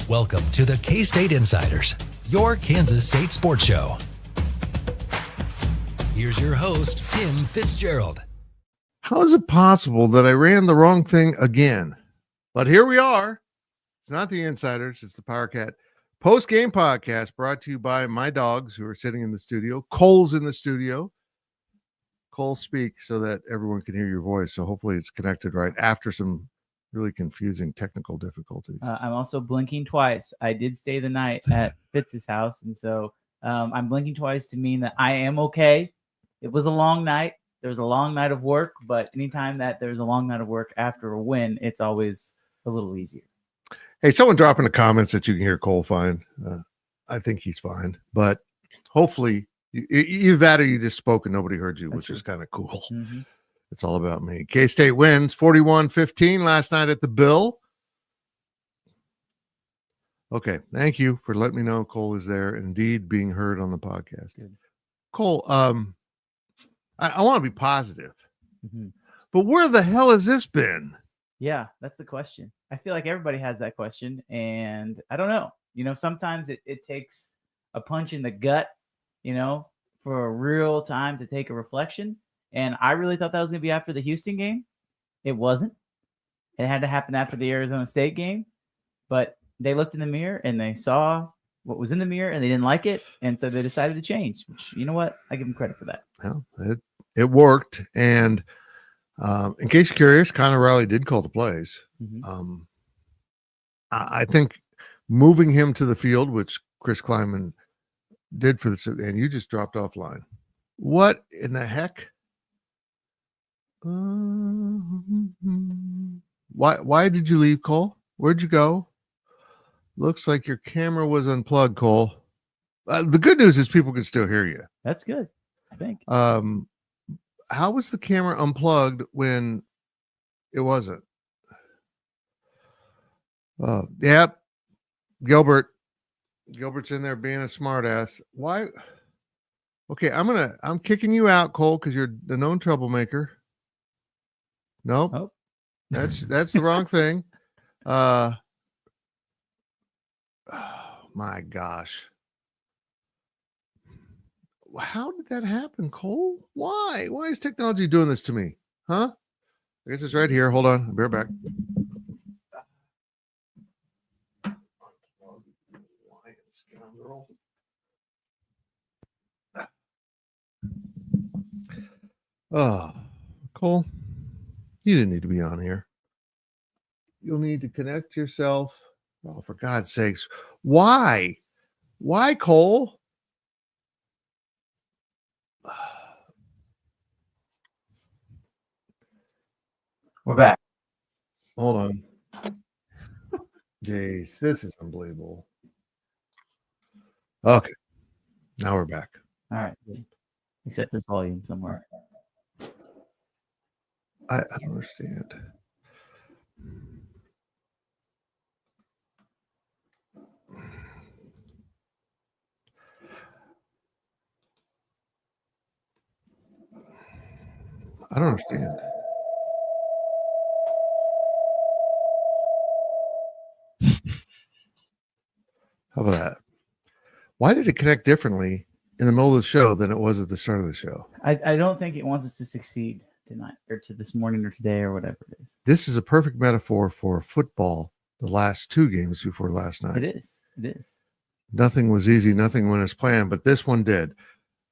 Welcome to the K-State Insiders, your Kansas State sports show. Here's your host, Tim Fitzgerald. How is it possible that I ran the wrong thing again? But here we are. It's not the Insiders. It's the Powercat Postgame Podcast, brought to you by my dogs who are sitting in the studio. Cole's in the studio. Cole, speak so that everyone can hear your voice. So hopefully it's connected right after some really confusing technical difficulties. I'm also blinking twice. I did stay the night at Fitz's house, and so I'm blinking twice to mean that I am okay. It was a long night. There was a long night of work, but anytime that there's a long night of work after a win, it's always a little easier. Hey, someone drop in the comments that you can hear Cole fine. I think he's fine, but hopefully either that or you just spoke and nobody heard you, which is kind of cool. Mm-hmm. It's all about me. K-State wins 41-15 last night at the Bill. Okay, thank you for letting me know Cole is there, indeed being heard on the podcast. Good. Cole, I want to be positive, but where the hell has this been? Yeah, that's the question. I feel like everybody has that question, and I don't know. Sometimes it takes a punch in the gut, for a real time to take a reflection. And I really thought that was going to be after the Houston game. It wasn't. It had to happen after the Arizona State game. But they looked in the mirror and they saw what was in the mirror and they didn't like it. And so they decided to change, which, you know what? I give them credit for that. Well, it worked. And in case you're curious, Connor Riley did call the plays. Mm-hmm. I think moving him to the field, which Chris Klieman did for this, and you just dropped offline. What in the heck? Why did you leave, Cole? Where'd you go? Looks like your camera was unplugged, Cole. The good news is people can still hear you. That's good, I think. How was the camera unplugged when it wasn't? Yep. Gilbert's in there being a smartass. Why? Okay, I'm kicking you out, Cole, because you're the known troublemaker. Nope. Oh. That's the wrong thing. Oh my gosh. How did that happen, Cole? Why? Why is technology doing this to me? Huh? I guess it's right here. Hold on. I'll be right back. Oh, Cole, you didn't need to be on here. You'll need to connect yourself. Oh, for God's sakes. Why? Why, Cole? We're back. Hold on. Jeez, this is unbelievable. Okay. Now we're back. All right. Except the volume somewhere. I don't understand. I don't understand. How about that? Why did it connect differently in the middle of the show than it was at the start of the show? I don't think it wants us to succeed tonight or to this morning or today or whatever it is. This is a perfect metaphor for football the last two games before last night. It is. Nothing was easy. Nothing went as planned, but this one did.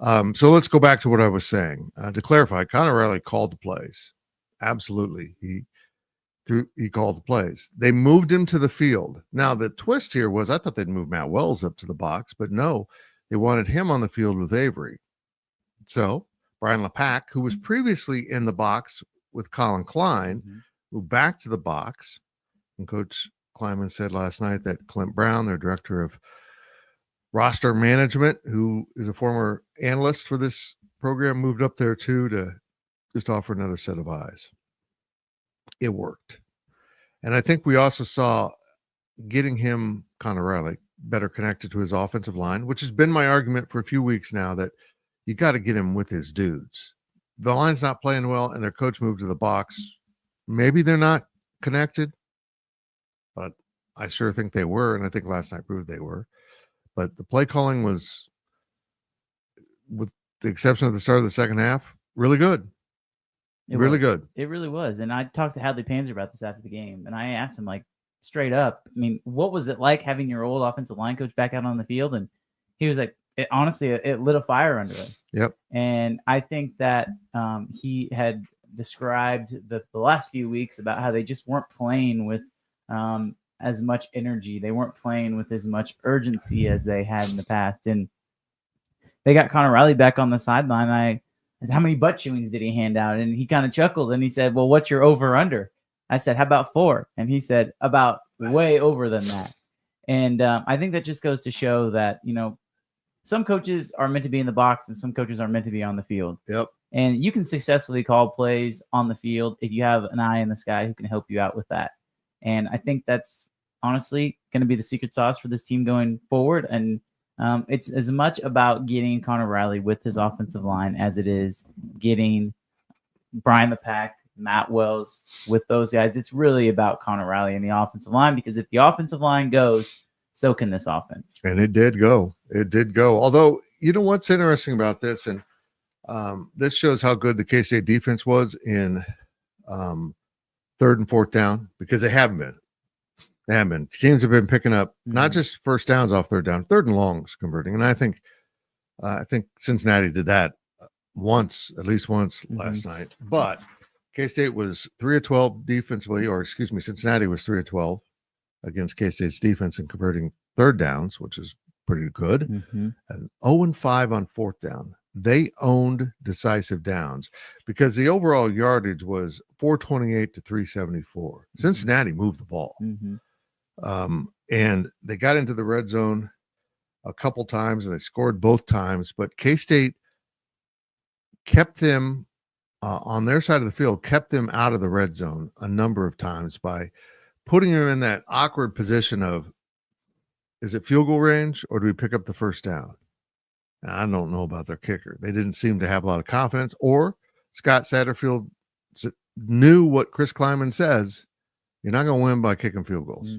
So let's go back to what I was saying. To clarify, Connor Riley called the plays. Absolutely. He called the plays. They moved him to the field. Now, the twist here was I thought they'd move Matt Wells up to the box, but no, they wanted him on the field with Avery. So Brien LePack, who was previously in the box with Colin Klein, moved back to the box. And Coach Klieman said last night that Clint Brown, their director of roster management, who is a former analyst for this program, moved up there too to just offer another set of eyes. It worked. And I think we also saw getting him, Connor Riley, better connected to his offensive line, which has been my argument for a few weeks now, that you got to get him with his dudes. The line's not playing well and their coach moved to the box. Maybe they're not connected, but I sure think they were, and I think last night proved they were. But the play calling was, with the exception of the start of the second half, really good. It really was. And I talked to Hadley Panzer about this after the game, and I asked him, like, straight up, I mean, what was it like having your old offensive line coach back out on the field? And he was like, honestly, it lit a fire under us. Yep. And I think that he had described the last few weeks about how they just weren't playing with as much energy. They weren't playing with as much urgency as they had in the past. And they got Connor Riley back on the sideline. I said, how many butt chewings did he hand out? And he kind of chuckled and he said, well, what's your over under? I said, how about 4? And he said, about way over than that. And I think that just goes to show that, some coaches are meant to be in the box and some coaches are meant to be on the field. Yep. And you can successfully call plays on the field if you have an eye in the sky who can help you out with that. And I think that's honestly going to be the secret sauce for this team going forward. And it's as much about getting Connor Riley with his offensive line as it is getting Brien the Pack, Matt Wells with those guys. It's really about Connor Riley and the offensive line, because if the offensive line goes, so can this offense. And it did go. Although, you know what's interesting about this, and this shows how good the K-State defense was in third and fourth down, because they haven't been. Teams have been picking up not just first downs off third down, third and longs converting. And I think Cincinnati did that at least once last night. But K-State was 3 of 12 defensively, Cincinnati was 3 of 12 against K-State's defense in converting third downs, which is pretty good. And 0-5 on fourth down. They owned decisive downs because the overall yardage was 428 to 374. Cincinnati moved the ball. And they got into the red zone a couple times and they scored both times, but K-State kept them on their side of the field, kept them out of the red zone a number of times by putting them in that awkward position of, is it field goal range or do we pick up the first down? Now, I don't know about their kicker. They didn't seem to have a lot of confidence, or Scott Satterfield knew what Chris Klieman says. You're not going to win by kicking field goals.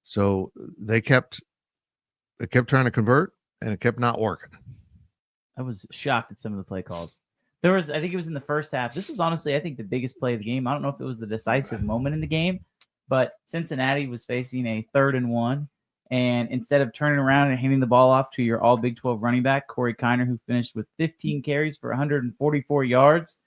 So they kept trying to convert, and it kept not working. I was shocked at some of the play calls. I think it was in the first half. This was honestly, I think, the biggest play of the game. I don't know if it was the decisive moment in the game, but Cincinnati was facing a 3rd and 1. And instead of turning around and handing the ball off to your all Big 12 running back, Corey Kiner, who finished with 15 carries for 144 yards,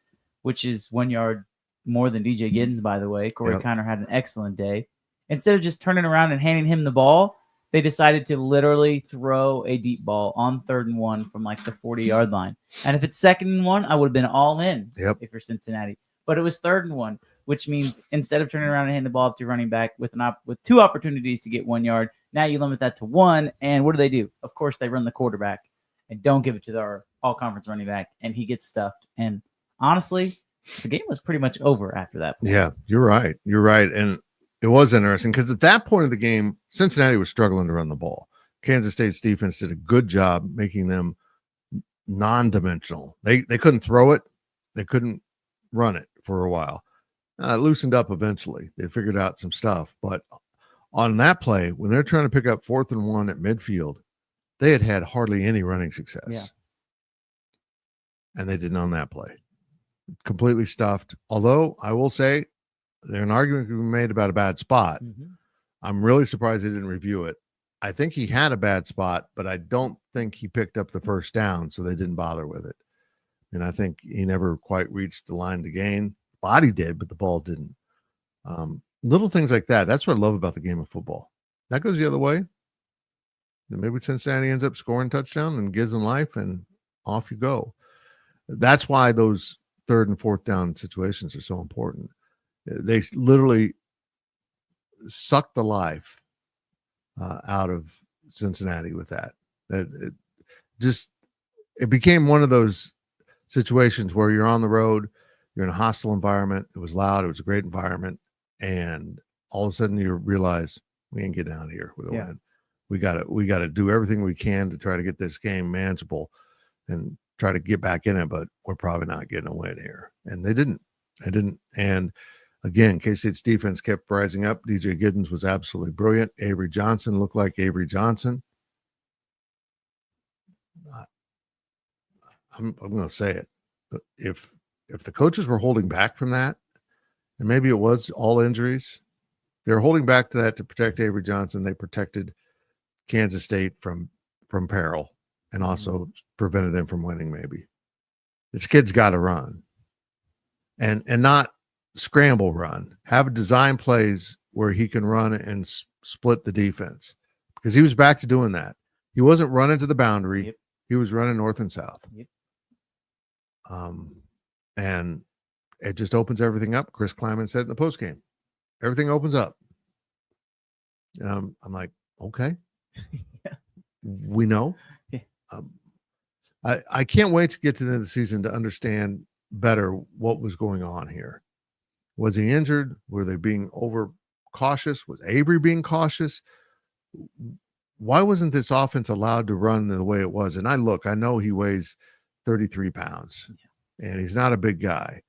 which is 1 yard more than DJ Giddens, by the way. Corey Kiner had an excellent day. Instead of just turning around and handing him the ball, they decided to literally throw a deep ball on 3rd and 1 from like the 40-yard line. And if it's 2nd and 1, I would have been all in if you're Cincinnati. But it was 3rd and 1, which means instead of turning around and handing the ball up to your running back with 2 opportunities to get 1 yard, now you limit that to 1. And what do? Of course, they run the quarterback and don't give it to our all-conference running back, and he gets stuffed. And honestly, the game was pretty much over after that point. Yeah, you're right. And it was interesting because at that point of the game, Cincinnati was struggling to run the ball. Kansas State's defense did a good job making them non-dimensional. They couldn't throw it. They couldn't run it for a while. It loosened up eventually. They figured out some stuff. But on that play, when they're trying to pick up 4th and 1 at midfield, they had hardly any running success. Yeah. And they didn't on that play. Completely stuffed. Although I will say there's an argument can be made about a bad spot. I'm really surprised they didn't review it. I think he had a bad spot, but I don't think he picked up the first down, so they didn't bother with it. And I think he never quite reached the line to gain. Body did, but the ball didn't. Little things like that. That's what I love about the game of football. That goes the other way. Then maybe Cincinnati ends up scoring a touchdown and gives them life, and off you go. That's why those 3rd and 4th down situations are so important. They literally sucked the life out of Cincinnati with that. It became one of those situations where you're on the road, you're in a hostile environment. It was loud. It was a great environment. And all of a sudden you realize we ain't getting out of here with a win. We got to do everything we can to try to get this game manageable and try to get back in it, but we're probably not getting a win here. And they didn't. And Again, K-State's defense kept rising up. DJ Giddens was absolutely brilliant. Avery Johnson looked like Avery Johnson. I'm going to say it. If the coaches were holding back from that, and maybe it was all injuries, they're holding back to that to protect Avery Johnson. They protected Kansas State from peril and also prevented them from winning. Maybe this kid's got to run and not scramble run. Have design plays where he can run and split the defense, because he was back to doing that. He wasn't running to the boundary. Yep. He was running north and south. Yep. And it just opens everything up. Chris Klieman said in the postgame, everything opens up. And I'm like, okay, Yeah. we know. Yeah. I can't wait to get to the end of the season to understand better what was going on here. Was he injured? Were they being over cautious? Was Avery being cautious? Why wasn't this offense allowed to run the way it was? And I know he weighs 33 pounds and he's not a big guy,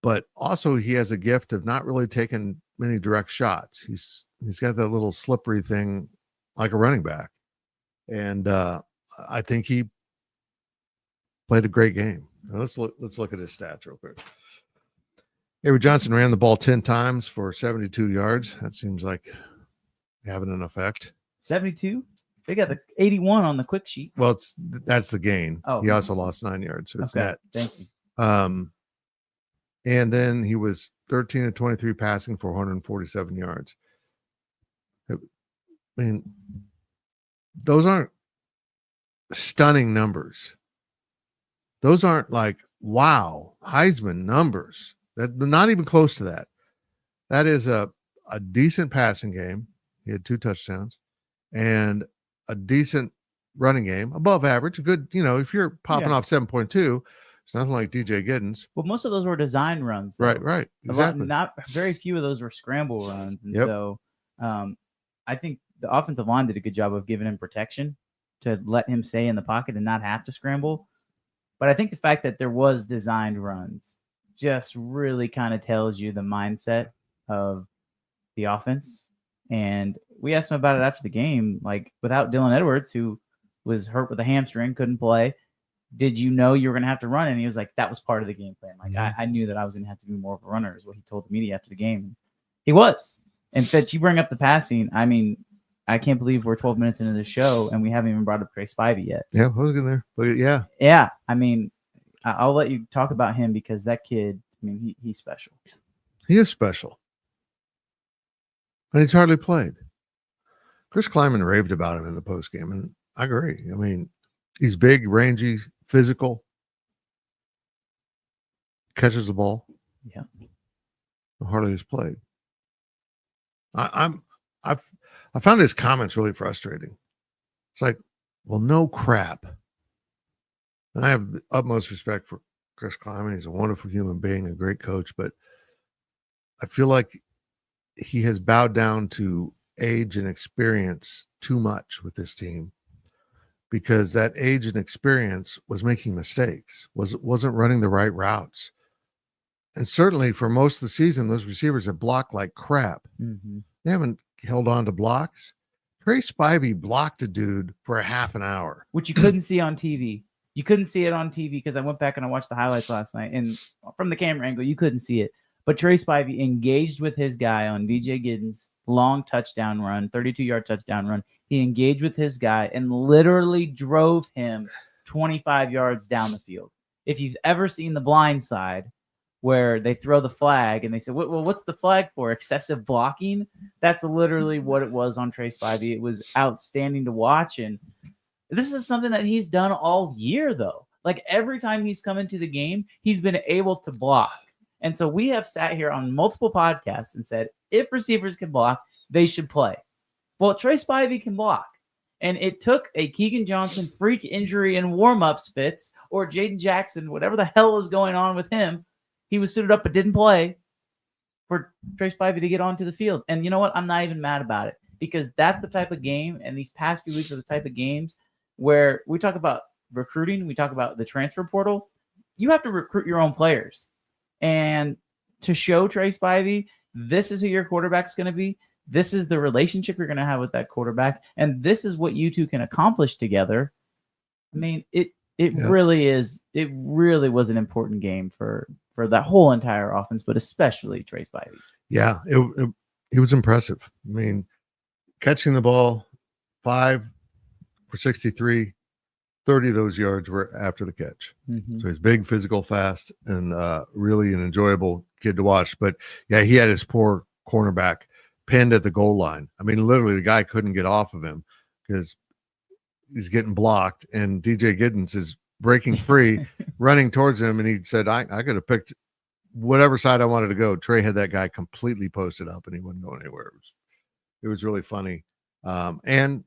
but also he has a gift of not really taking many direct shots. He's got that little slippery thing like a running back. And I think he played a great game. Now let's look at his stats real quick. Avery Johnson ran the ball 10 times for 72 yards. That seems like having an effect. 72? They got the 81 on the quick sheet. Well, that's the gain. Oh, he also lost 9 yards, so it's okay. net. Thank you. And then he was 13 of 23 passing for 147 yards. I mean, those aren't stunning numbers. Those aren't like, wow, Heisman numbers. They're not even close to that. That is a decent passing game. He had 2 touchdowns and a decent running game, above average. A good, if you're popping off 7.2, it's nothing like DJ Giddens. Well, most of those were design runs, though. Right. Exactly. Not very few of those were scramble runs. And so I think the offensive line did a good job of giving him protection to let him stay in the pocket and not have to scramble. But I think the fact that there was designed runs just really kind of tells you the mindset of the offense. And we asked him about it after the game, like without Dylan Edwards, who was hurt with a hamstring, couldn't play. Did you know you were going to have to run? And he was like, that was part of the game plan. Like, I knew that I was going to have to be more of a runner, is what he told the media after the game. He was. And Fitz, you bring up the passing. I mean, I can't believe we're 12 minutes into the show and we haven't even brought up Trey Spivey yet. Yeah, I was in there. But yeah. Yeah. I mean, I'll let you talk about him because that kid, I mean, he's special. He is special. And he's hardly played. Chris Klieman raved about him in the postgame, and I agree. I mean, he's big, rangy, physical, catches the ball. Yeah. Hardly has played. I found his comments really frustrating. It's like, well, no crap. And I have the utmost respect for Chris Klieman. He's a wonderful human being, a great coach, but I feel like he has bowed down to age and experience too much with this team, because that age and experience was making mistakes, wasn't running the right routes. And certainly for most of the season, those receivers have blocked like crap. Mm-hmm. They haven't held on to blocks. Trey Spivey blocked a dude for a half an hour, which you couldn't see on TV. You couldn't see it on TV because I went back and I watched the highlights last night, and from the camera angle, you couldn't see it. But Trey Spivey engaged with his guy on DJ Giddens' long touchdown run, 32-yard touchdown run. He engaged with his guy and literally drove him 25 yards down the field. If you've ever seen The Blind Side, where they throw the flag and they say, well, what's the flag for? Excessive blocking? That's literally what it was on Trey Spivey. It was outstanding to watch. And this is something that he's done all year, though. Like every time he's come into the game, he's been able to block. And so we have sat here on multiple podcasts and said, if receivers can block, they should play. Well, Trey Spivey can block. And it took a Keegan Johnson freak injury in warm-ups, Fitz, or Jaden Jackson, whatever the hell is going on with him. He was suited up but didn't play, for Trey Spivey to get onto the field. And you know what? I'm not even mad about it, because that's the type of game, and these past few weeks are the type of games where we talk about recruiting, we talk about the transfer portal. You have to recruit your own players. And to show Trey Spivey, this is who your quarterback's going to be. This is the relationship you're going to have with that quarterback. And this is what you two can accomplish together. I mean, it really is. It really was an important game for that whole entire offense, but especially Trey Spivey. Yeah, it was impressive. I mean, catching the ball 5 for 63, 30 of those yards were after the catch. So he's big, physical, fast, and really an enjoyable kid to watch. But yeah, he had his poor cornerback pinned at the goal line. I mean, literally the guy couldn't get off of him because he's getting blocked, and DJ Giddens is breaking free, running towards him. And he said, I could have picked whatever side I wanted to go. Trey had that guy completely posted up, and he wasn't going anywhere. It was really funny. And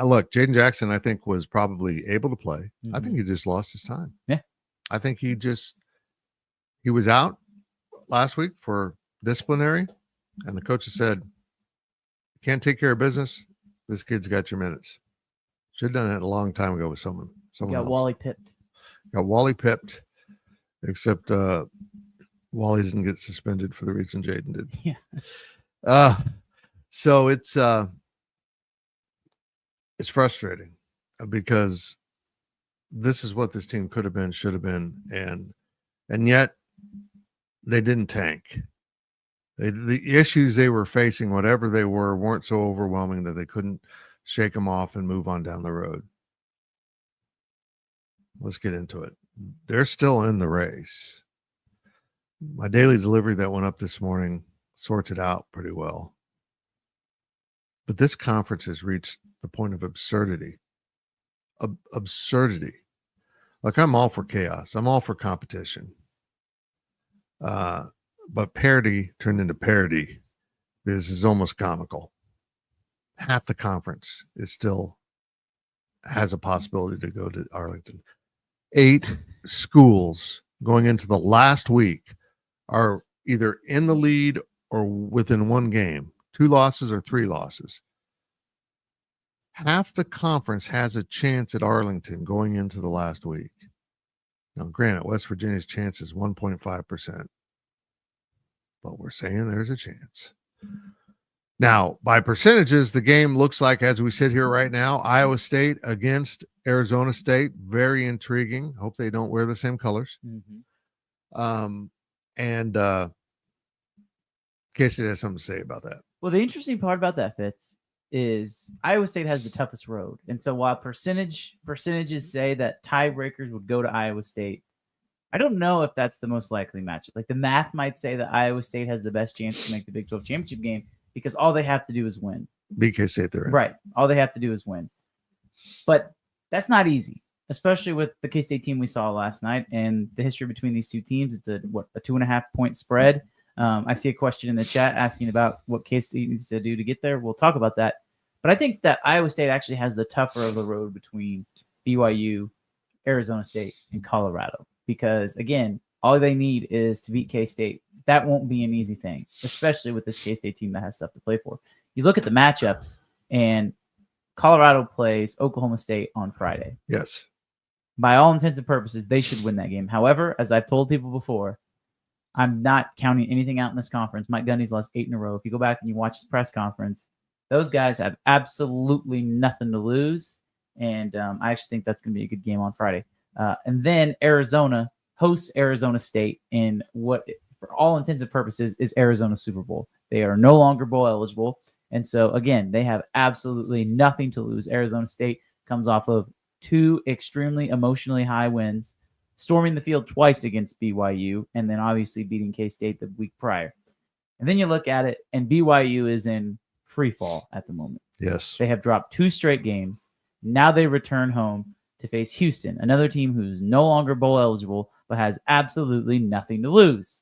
look, Jaden Jackson, I think, was probably able to play. I think he just lost his time. Yeah. I think he was out last week for disciplinary, and the coaches said, can't take care of business. This kid's got your minutes. Should have done it a long time ago with someone else. Wally pipped. Got Wally pipped, except Wally didn't get suspended for the reason Jaden did. Yeah. So it's frustrating because this is what this team could have been, should have been, and yet they didn't tank. The issues they were facing, whatever they were, weren't so overwhelming that they couldn't shake them off and move on down the road. Let's get into it. They're still in the race. My daily delivery that went up this morning sorts it out pretty well. But this conference has reached the point of absurdity. Absurdity. Like, I'm all for chaos. I'm all for competition. But parity turned into parody. This is almost comical. Half the conference still has a possibility to go to Arlington. 8 schools going into the last week are either in the lead or within one game, 2 losses or 3 losses. Half the conference has a chance at Arlington going into the last week. Now, granted, West Virginia's chance is 1.5%, but we're saying there's a chance. Now, by percentages, the game looks like, as we sit here right now, Iowa State against Arizona State. Very intriguing. Hope they don't wear the same colors. And Casey has something to say about that. Well, the interesting part about that, Fitz, is Iowa State has the toughest road. And so while percentages say that tiebreakers would go to Iowa State, I don't know if that's the most likely matchup. Like, the math might say that Iowa State has the best chance to make the Big 12 championship game because all they have to do is win. BK State, they're in. Right. All they have to do is win. But that's not easy, especially with the K-State team we saw last night and the history between these two teams. It's a 2.5 point spread. I see a question in the chat asking about what K-State needs to do to get there. We'll talk about that. But I think that Iowa State actually has the tougher of the road between BYU, Arizona State, and Colorado. Because, again, all they need is to beat K-State. That won't be an easy thing, especially with this K-State team that has stuff to play for. You look at the matchups, and Colorado plays Oklahoma State on Friday. Yes. By all intents and purposes, they should win that game. However, as I've told people before, I'm not counting anything out in this conference. Mike Gundy's lost 8 in a row. If you go back and you watch his press conference, those guys have absolutely nothing to lose. And I actually think that's going to be a good game on Friday. And then Arizona hosts Arizona State in what, for all intents and purposes, is Arizona's Super Bowl. They are no longer bowl eligible. And so, again, they have absolutely nothing to lose. Arizona State comes off of 2 extremely emotionally high wins, storming the field twice against BYU, and then obviously beating K-State the week prior. And then you look at it, and BYU is in free fall at the moment. Yes. They have dropped 2 straight games. Now they return home to face Houston, another team who's no longer bowl eligible, but has absolutely nothing to lose.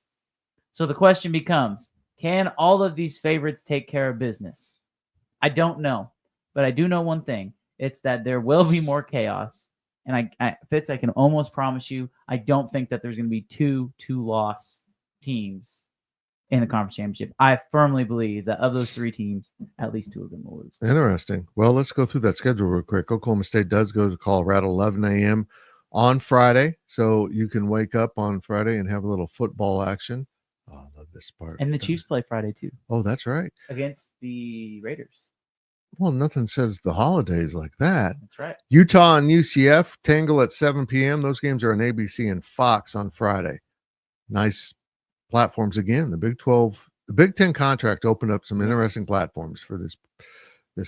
So the question becomes, can all of these favorites take care of business? I don't know, but I do know one thing. It's that there will be more chaos. And Fitz, I can almost promise you, I don't think that there's going to be 2 two-loss teams in the conference championship. I firmly believe that of those 3 teams, at least 2 of them will lose. Interesting. Well, let's go through that schedule real quick. Oklahoma State does go to Colorado 11 a.m. on Friday, so you can wake up on Friday and have a little football action. Oh, I love this part. And the Chiefs play Friday too. Oh, that's right. Against the Raiders. Well, nothing says the holidays like that. That's right. Utah and UCF tangle at 7 p.m. Those games are on ABC and Fox on Friday. Nice platforms again. The Big Ten contract opened up some interesting platforms for this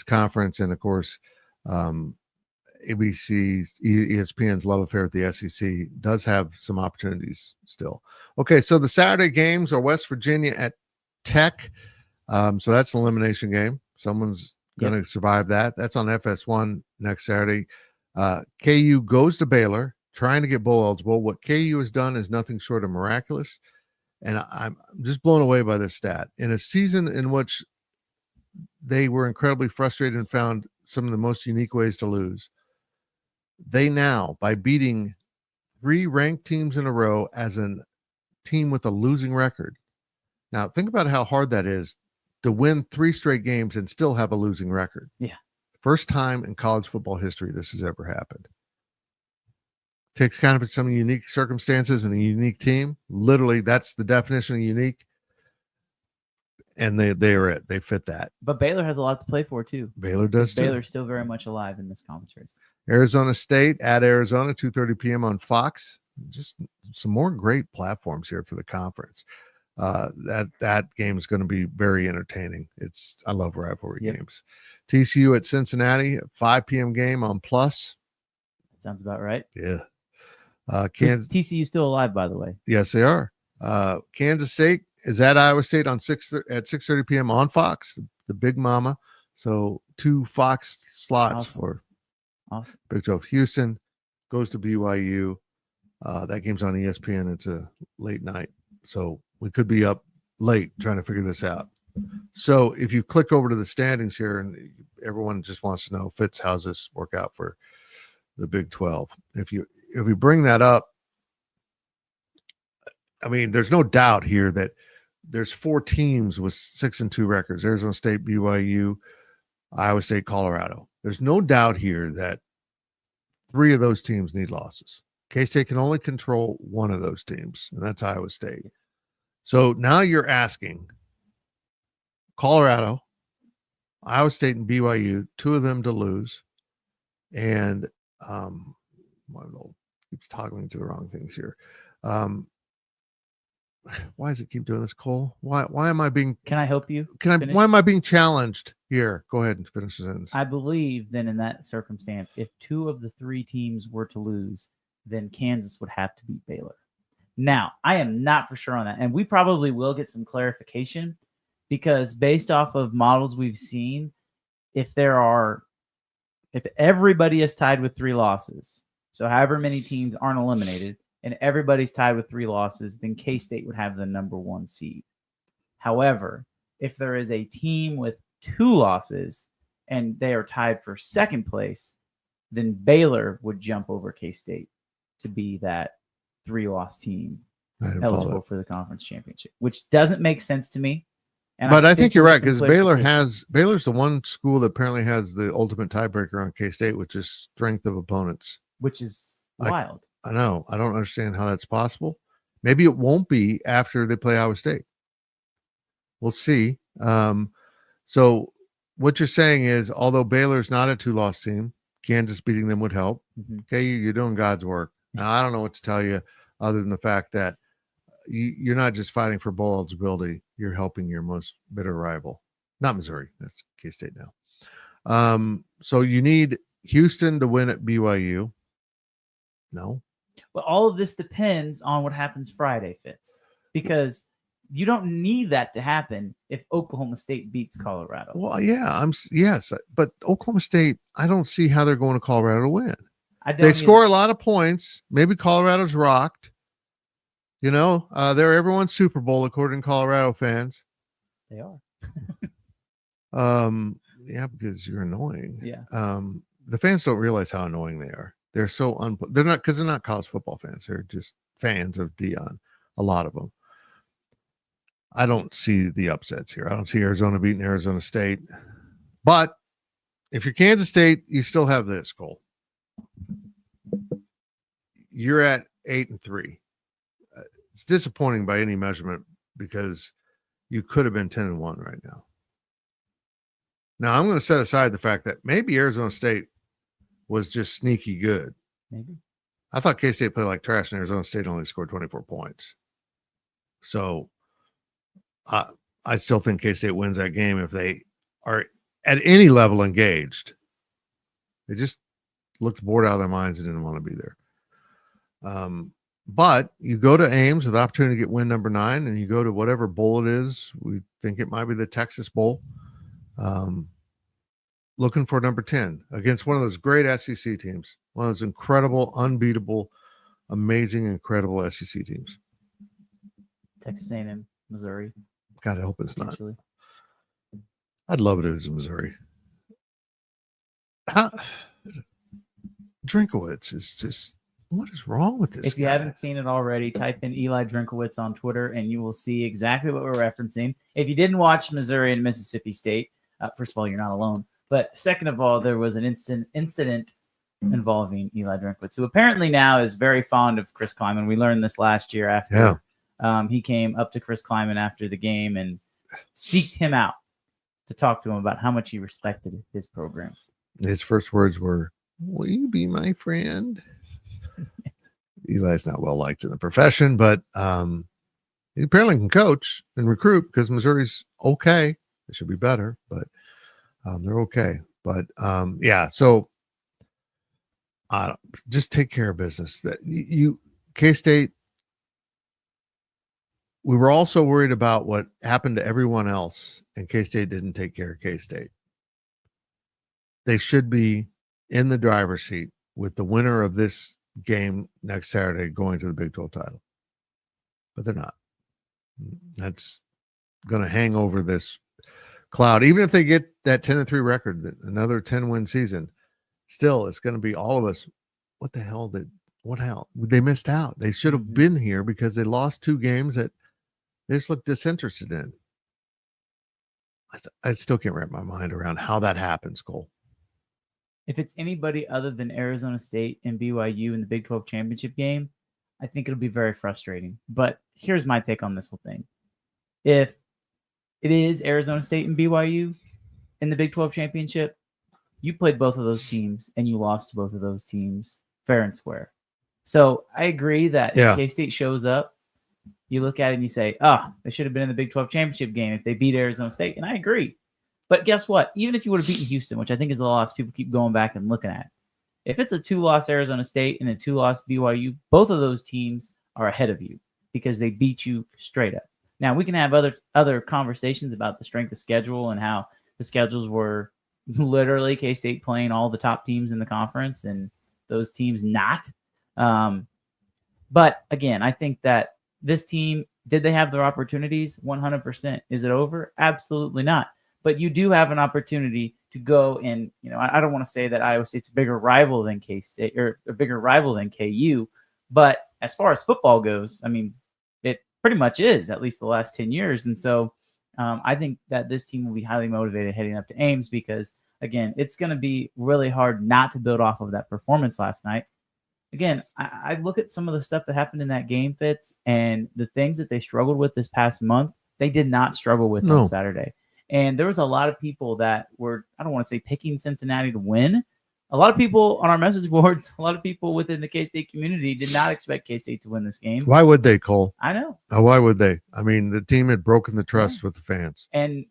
conference, and of course, ABC's, ESPN's love affair with the SEC does have some opportunities still. Okay, so the Saturday games are West Virginia at Tech. So that's an elimination game. Someone's going to survive that. That's on FS1 next Saturday. KU goes to Baylor, trying to get bowl eligible. What KU has done is nothing short of miraculous. And I'm just blown away by this stat. In a season in which they were incredibly frustrated and found some of the most unique ways to lose, they now, by beating 3 ranked teams in a row as a team with a losing record. Now, think about how hard that is to win 3 straight games and still have a losing record. Yeah. First time in college football history this has ever happened. Takes kind of some unique circumstances and a unique team. Literally, that's the definition of unique. And they are it. They fit that. But Baylor has a lot to play for too. Baylor does too. Baylor's still very much alive in this conference race. Arizona State at Arizona, 2:30 p.m. on Fox. Just some more great platforms here for the conference. That game is going to be very entertaining. I love rivalry games. TCU at Cincinnati, 5 p.m. game on Plus. Sounds about right. Yeah. Kansas TCU still alive, by the way. Yes, they are. Kansas State is at Iowa State at 6:30 p.m. on Fox, the Big Mama. So 2 Fox slots for Big 12. Houston goes to BYU. That game's on ESPN. It's a late night, so we could be up late trying to figure this out. So if you click over to the standings here, and everyone just wants to know, Fitz, how's this work out for the Big 12? If we bring that up, I mean, there's no doubt here that there's 4 teams with 6-2 records: Arizona State, BYU, Iowa State, Colorado. There's no doubt here that 3 of those teams need losses. K-State can only control one of those teams, and that's Iowa State. So now you're asking Colorado, Iowa State, and BYU, 2 of them to lose. And keeps toggling to the wrong things here. Why does it keep doing this, Cole? Why am I being? Can I help you? Why am I being challenged here? Go ahead and finish the sentence. I believe then in that circumstance, if 2 of the 3 teams were to lose, then Kansas would have to beat Baylor. Now, I am not for sure on that, and we probably will get some clarification, because based off of models we've seen, if everybody is tied with 3 losses, so however many teams aren't eliminated, and everybody's tied with 3 losses, then K-State would have the number 1 seed. However, if there is a team with 2 losses and they are tied for 2nd place, then Baylor would jump over K-State to be that 3-loss team eligible for the conference championship, which doesn't make sense to me. But I think you're right, because Baylor's the one school that apparently has the ultimate tiebreaker on K-State, which is strength of opponents. Which is wild. I know. I don't understand how that's possible. Maybe it won't be after they play Iowa State. We'll see. So what you're saying is, although Baylor's not a 2-loss team, Kansas beating them would help. Mm-hmm. Okay, you're doing God's work. Now, I don't know what to tell you other than the fact that you're not just fighting for bowl eligibility. You're helping your most bitter rival. Not Missouri. That's K-State now. So you need Houston to win at BYU. No. But all of this depends on what happens Friday, Fitz, because you don't need that to happen if Oklahoma State beats Colorado. Well, yeah, yes, but Oklahoma State, I don't see how they're going to Colorado to win. They score a lot of points. Maybe Colorado's rocked. They're everyone's Super Bowl according to Colorado fans. They are. Yeah, because you're annoying. Yeah. The fans don't realize how annoying they are. They're so they're not college football fans. They're just fans of Dion. A lot of them. I don't see the upsets here. I don't see Arizona beating Arizona State. But if you're Kansas State, you still have this, Cole. You're at 8-3. It's disappointing by any measurement because you could have been 10-1 right now. Now, I'm going to set aside the fact that maybe Arizona State was just sneaky good. Maybe. I thought K-State played like trash and Arizona State only scored 24 points. So I still think K-State wins that game if they are at any level engaged. They just looked bored out of their minds and didn't want to be there. But you go to Ames with the opportunity to get win number 9, and you go to whatever bowl it is. We think it might be the Texas Bowl. Looking for number 10 against one of those great SEC teams, one of those incredible, unbeatable, amazing, incredible SEC teams. Texas A&M, Missouri. God, I hope it's not. I'd love it if it was in Missouri. Drinkowitz is just, what is wrong with this If you haven't seen it already, type in Eli Drinkowitz on Twitter and you will see exactly what we're referencing. If you didn't watch Missouri and Mississippi State, first of all, you're not alone. But second of all, there was an incident involving Eli Drinkowitz, who apparently now is very fond of Chris Klieman. We learned this last year after he came up to Chris Klieman after the game and seeked him out to talk to him about how much he respected his program. His first words were, "Will you be my friend?" Eli's not well liked in the profession, but he apparently can coach and recruit because Missouri's okay. They should be better, but they're okay. But so just take care of business. That you K-State. We were also worried about what happened to everyone else, and K-State didn't take care of K-State. They should be in the driver's seat with the winner of this game next Saturday going to the Big 12 title. But they're not. That's going to hang over this cloud. Even if they get that 10-3 record, another 10-win season, still it's going to be all of us. What the hell? They missed out. They should have been here because they lost 2 games that they just looked disinterested in. I still can't wrap my mind around how that happens, Cole. If it's anybody other than Arizona State and BYU in the Big 12 championship game, I think it'll be very frustrating. But here's my take on this whole thing. If it is Arizona State and BYU in the Big 12 championship, you played both of those teams and you lost to both of those teams fair and square. So I agree that if K-State shows up, you look at it and you say, they should have been in the Big 12 championship game if they beat Arizona State. And I agree. But guess what? Even if you would have beaten Houston, which I think is the loss people keep going back and looking at, if it's a 2-loss Arizona State and a 2-loss BYU, both of those teams are ahead of you because they beat you straight up. Now, we can have other conversations about the strength of schedule and how the schedules were literally K-State playing all the top teams in the conference and those teams not. But again, I think that this team, did they have their opportunities? 100%. Is it over? Absolutely not. But you do have an opportunity to go and, I don't want to say that Iowa State's a bigger rival than K-State or a bigger rival than KU. But as far as football goes, I mean, it pretty much is, at least the last 10 years. And so I think that this team will be highly motivated heading up to Ames because, again, it's going to be really hard not to build off of that performance last night. Again, I look at some of the stuff that happened in that game, Fitz, and the things that they struggled with this past month, they did not struggle with on Saturday. And there was a lot of people that were, I don't want to say picking Cincinnati to win. A lot of people on our message boards, a lot of people within the K-State community did not expect K-State to win this game. Why would they, Cole? I know. Why would they? I mean, the team had broken the trust with the fans. And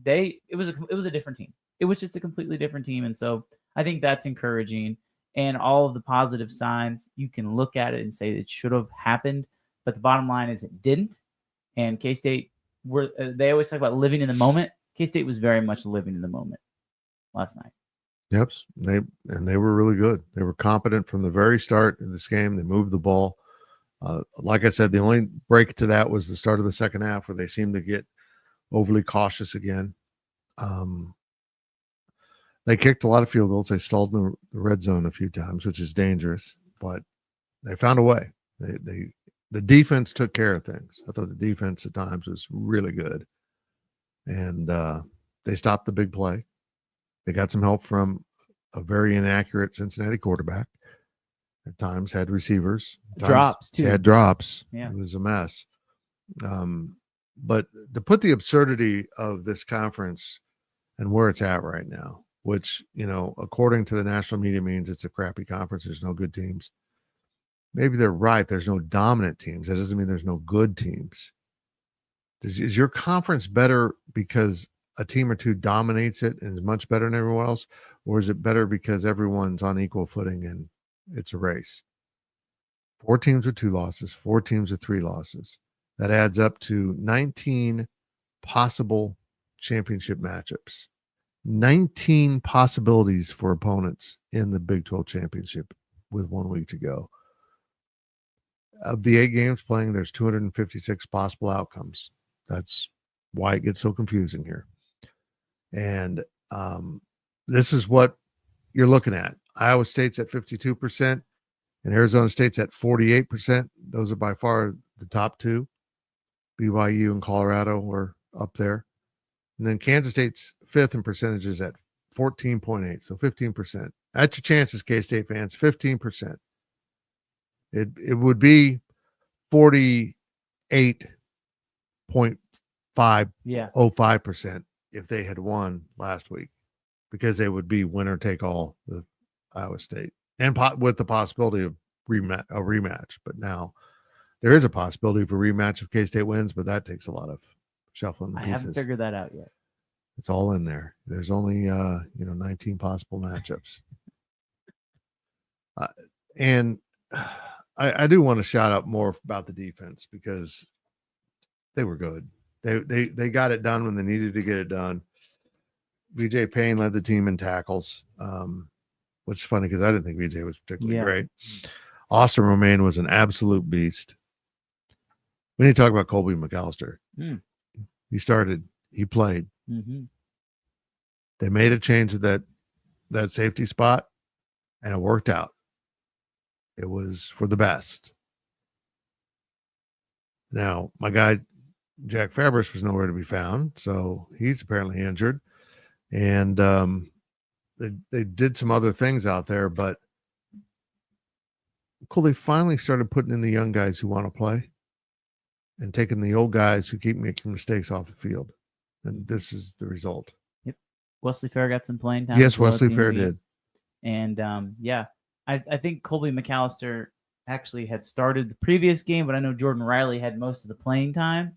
it was a different team. It was just a completely different team. And so I think that's encouraging. And all of the positive signs, you can look at it and say it should have happened. But the bottom line is it didn't. And K-State, they always talk about living in the moment. K-State was very much living in the moment last night. Yep. They were really good. They were competent from the very start of this game. They moved the ball. Like I said, the only break to that was the start of the second half where they seemed to get overly cautious again. They kicked a lot of field goals. They stalled in the red zone a few times, which is dangerous, but they found a way. The defense took care of things. I thought the defense at times was really good. And they stopped the big play. They got some help from a very inaccurate Cincinnati quarterback. At times had receivers. Drops, too. Had drops. Yeah. It was a mess. But to put the absurdity of this conference and where it's at right now, which, according to the national media means it's a crappy conference. There's no good teams. Maybe they're right. There's no dominant teams. That doesn't mean there's no good teams. Is your conference better because a team or two dominates it and is much better than everyone else? Or is it better because everyone's on equal footing and it's a race? 4 teams with 2 losses, 4 teams with 3 losses. That adds up to 19 possible championship matchups. 19 possibilities for opponents in the Big 12 championship with 1 week to go. Of the 8 games playing, there's 256 possible outcomes. That's why it gets so confusing here. And this is what you're looking at. Iowa State's at 52%, and Arizona State's at 48%. Those are by far the top 2. BYU and Colorado are up there. And then Kansas State's 5th in percentages at 14.8, so 15%. That's your chances, K-State fans, 15%. It would be 48.505% if they had won last week, because they would be winner take all with Iowa State and with the possibility of a rematch. But now there is a possibility of a rematch if K-State wins, but that takes a lot of shuffling the pieces. I haven't figured that out yet. It's all in there. There's only 19 possible matchups. And I do want to shout out more about the defense because they were good. They got it done when they needed to get it done. VJ Payne led the team in tackles, which is funny because I didn't think VJ was particularly great. Austin Romaine was an absolute beast. We need to talk about Colby McAllister. He started. He played. Mm-hmm. They made a change at that safety spot, and it worked out. It was for the best. Now, my guy, Jack Fabris, was nowhere to be found, so he's apparently injured. And they did some other things out there, but cool, they finally started putting in the young guys who want to play and taking the old guys who keep making mistakes off the field. And this is the result. Yep. Wesley Fair got some playing time. Yes, Wesley Fair did. And I think Colby McAllister actually had started the previous game, but I know Jordan Riley had most of the playing time.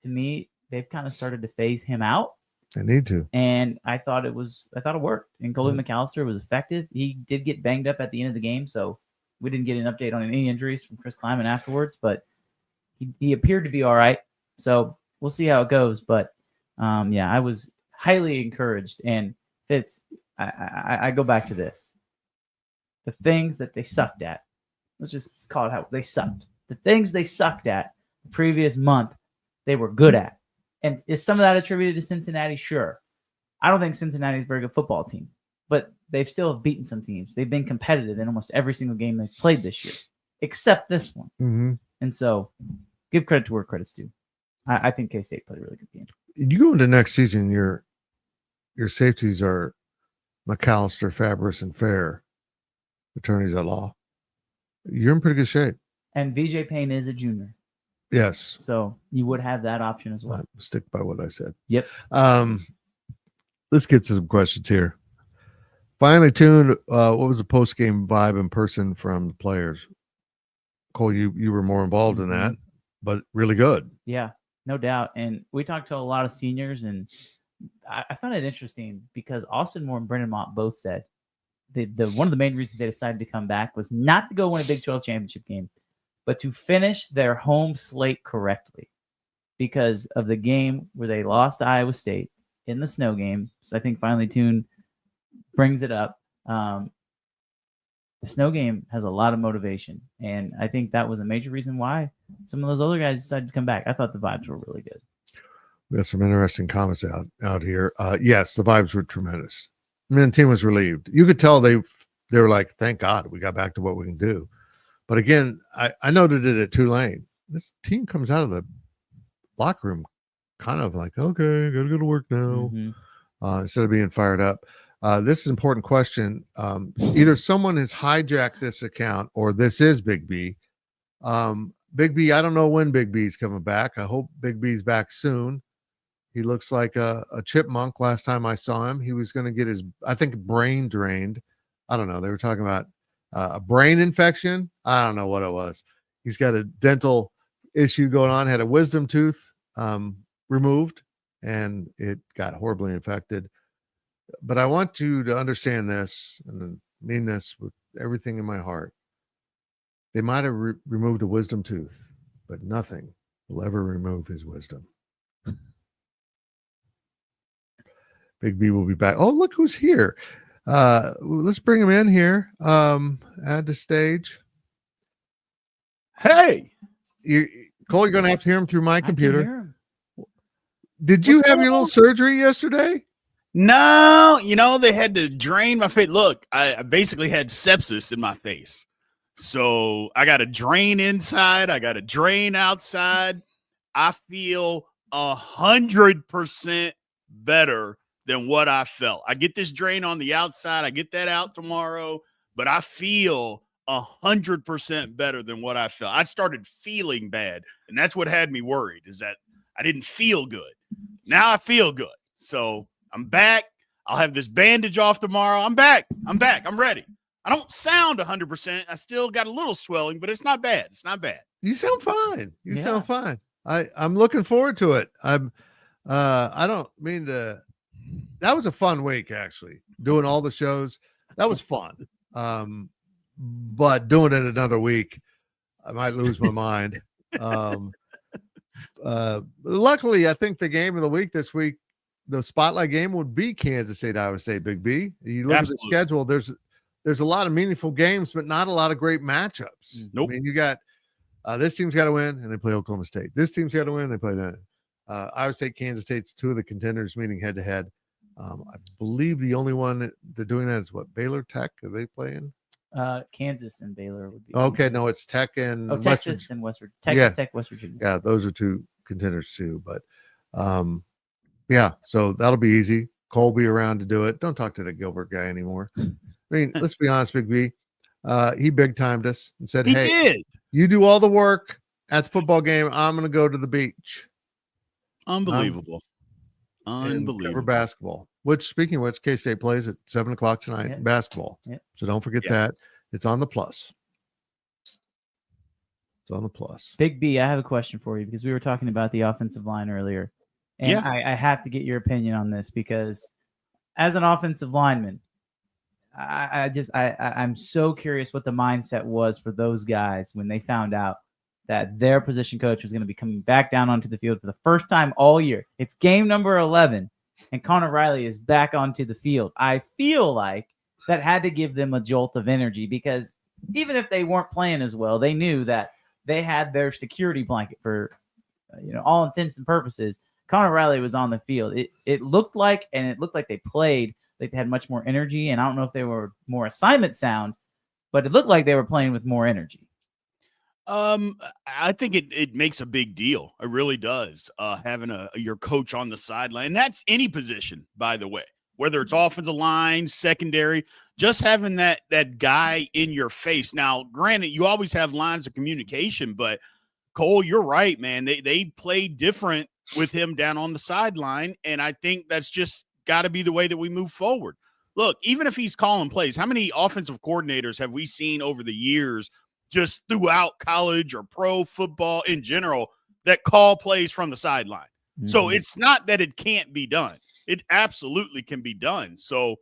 To me, they've kind of started to phase him out. They need to. And I thought it worked. And Colby McAllister was effective. He did get banged up at the end of the game, so we didn't get an update on any injuries from Chris Klieman afterwards, but he appeared to be all right. So we'll see how it goes. But I was highly encouraged. And Fitz, I go back to this. The things that they sucked at, let's just call it how they sucked. The things they sucked at the previous month, they were good at. And is some of that attributed to Cincinnati? Sure. I don't think Cincinnati is a very good football team, but they've still beaten some teams. They've been competitive in almost every single game they've played this year, except this one. Mm-hmm. And so give credit to where credit's due. I think K-State played a really good game. You go into next season, your safeties are McAllister, Fabris, and Fair, attorneys at law. You're in pretty good shape. And VJ Payne is a junior. Yes. So you would have that option as well. I'll stick by what I said. Yep. Let's get to some questions here. Finally tuned, what was the post-game vibe in person from the players? Cole, you were more involved in that, but really good. Yeah, no doubt. And we talked to a lot of seniors, and I found it interesting because Austin Moore and Brendan Mott both said the one of the main reasons they decided to come back was not to go win a Big 12 championship game, but to finish their home slate correctly because of the game where they lost to Iowa State in the snow game. So I think Finally Tuned brings it up. The snow game has a lot of motivation, and I think that was a major reason why some of those other guys decided to come back. I thought the vibes were really good. We got some interesting comments out here. Yes, the vibes were tremendous. I mean, the team was relieved. You could tell they were like, thank God we got back to what we can do. But again, I noted it at Tulane. This team comes out of the locker room kind of like, okay, got to go to work now, instead of being fired up. This is an important question. Either someone has hijacked this account or this is Big B. Big B, I don't know when Big B's coming back. I hope Big B's back soon. He looks like a chipmunk. Last time I saw him, he was going to get his, I think, brain drained. I don't know. They were talking about a brain infection. I don't know what it was. He's got a dental issue going on, had a wisdom tooth removed, and it got horribly infected. But I want you to understand this and mean this with everything in my heart. They might have removed a wisdom tooth, but nothing will ever remove his wisdom. Big B will be back. Oh, look who's here. Let's bring him in here. Add to stage. Hey, Cole, you're going to have to hear him through my computer. Did you have your little surgery yesterday? No, they had to drain my face. Look, I basically had sepsis in my face. So I got a drain inside. I got a drain outside. I feel 100% better than what I felt. I get this drain on the outside. I get that out tomorrow, but I feel 100% better than what I felt. I started feeling bad, and that's what had me worried, is that I didn't feel good. Now I feel good. So I'm back. I'll have this bandage off tomorrow. I'm back. I'm ready. I don't sound 100%. I still got a little swelling, but it's not bad. It's not bad. You sound fine. You sound fine. I'm looking forward to it. I don't mean to. That was a fun week, actually, doing all the shows. That was fun. But doing it another week, I might lose my mind. Luckily, I think the game of the week this week, the spotlight game, would be Kansas State, Iowa State, Big B. You look at the schedule, there's a lot of meaningful games, but not a lot of great matchups. Nope. I mean, you got this team's got to win, and they play Oklahoma State. This team's got to win, they play that. Iowa State, Kansas State's two of the contenders meeting head to head. I believe the only one they're doing that is what, Baylor Tech? Are they playing? Kansas and Baylor would be. Okay, no, it's Tech and Texas and West Virginia. Texas Tech, West Virginia. Yeah, those are two contenders too. But yeah, so that'll be easy. Cole will be around to do it. Don't talk to the Gilbert guy anymore. I mean, let's be honest, Big B. He big timed us and said, "Hey, you do all the work at the football game. I'm going to go to the beach." Unbelievable. Cover basketball. Which, speaking of which, K-State plays at 7:00 tonight. Yeah. Basketball. Yeah. So don't forget that. It's on the plus. It's on the plus. Big B, I have a question for you, because we were talking about the offensive line earlier. And I have to get your opinion on this, because as an offensive lineman, I'm so curious what the mindset was for those guys when they found out that their position coach was going to be coming back down onto the field for the first time all year. It's game number 11, and Connor Riley is back onto the field. I feel like that had to give them a jolt of energy, because even if they weren't playing as well, they knew that they had their security blanket for, all intents and purposes. Connor Riley was on the field. It looked like they played like they had much more energy, and I don't know if they were more assignment sound, but it looked like they were playing with more energy. I think it makes a big deal. It really does. Having your coach on the sideline, and that's any position, by the way, whether it's offensive line, secondary, just having that guy in your face. Now, granted, you always have lines of communication, but Cole, you're right, man. They play different with him down on the sideline, and I think that's just got to be the way that we move forward. Look, even if he's calling plays, how many offensive coordinators have we seen over the years just throughout college or pro football in general that call plays from the sideline? Mm-hmm. So it's not that it can't be done. It absolutely can be done. So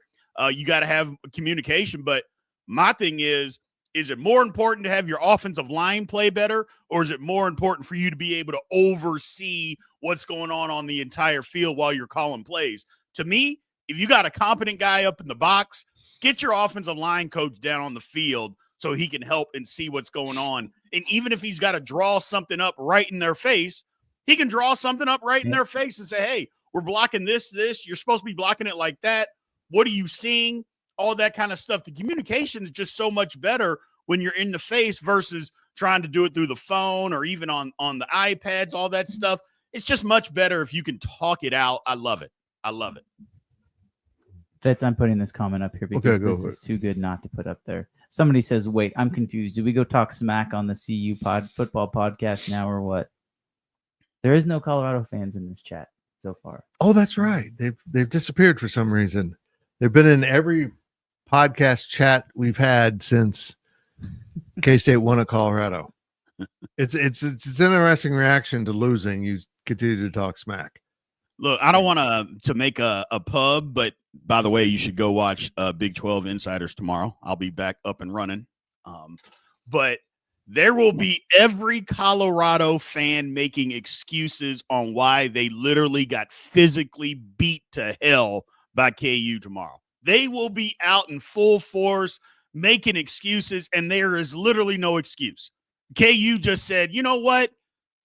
you got to have communication. But my thing is it more important to have your offensive line play better, or is it more important for you to be able to oversee what's going on the entire field while you're calling plays? To me, if you got a competent guy up in the box, get your offensive line coach down on the field so he can help and see what's going on. And even if he's got to draw something up right in their face, he can draw something up right in their face and say, hey, we're blocking this. You're supposed to be blocking it like that. What are you seeing? All that kind of stuff. The communication is just so much better when you're in the face versus trying to do it through the phone or even on the iPads, all that stuff. It's just much better if you can talk it out. I love it. Fitz, I'm putting this comment up here because this is too good not to put up there. Somebody says, wait, I'm confused. Do we go talk smack on the CU football podcast now or what? There is no Colorado fans in this chat so far. Oh, that's right. They've disappeared for some reason. They've been in every podcast chat we've had since K-State won at Colorado. It's an interesting reaction to losing. You continue to talk smack. Look, I don't want to make a pub, but by the way, you should go watch Big 12 Insiders tomorrow. I'll be back up and running. But there will be every Colorado fan making excuses on why they literally got physically beat to hell by KU tomorrow. They will be out in full force making excuses, and there is literally no excuse. KU just said, you know what?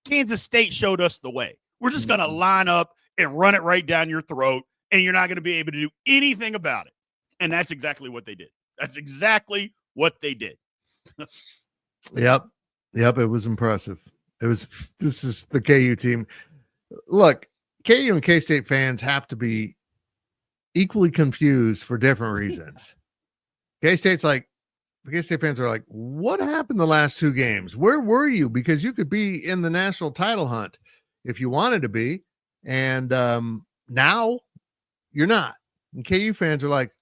Kansas State showed us the way. We're just going to line up and run it right down your throat, and you're not going to be able to do anything about it. And that's exactly what they did. That's exactly what they did. Yep. It was impressive. This is the KU team. Look, KU and K-State fans have to be equally confused for different reasons. K-State fans are like, what happened the last two games? Where were you? Because you could be in the national title hunt if you wanted to be. And now you're not. And KU fans are like,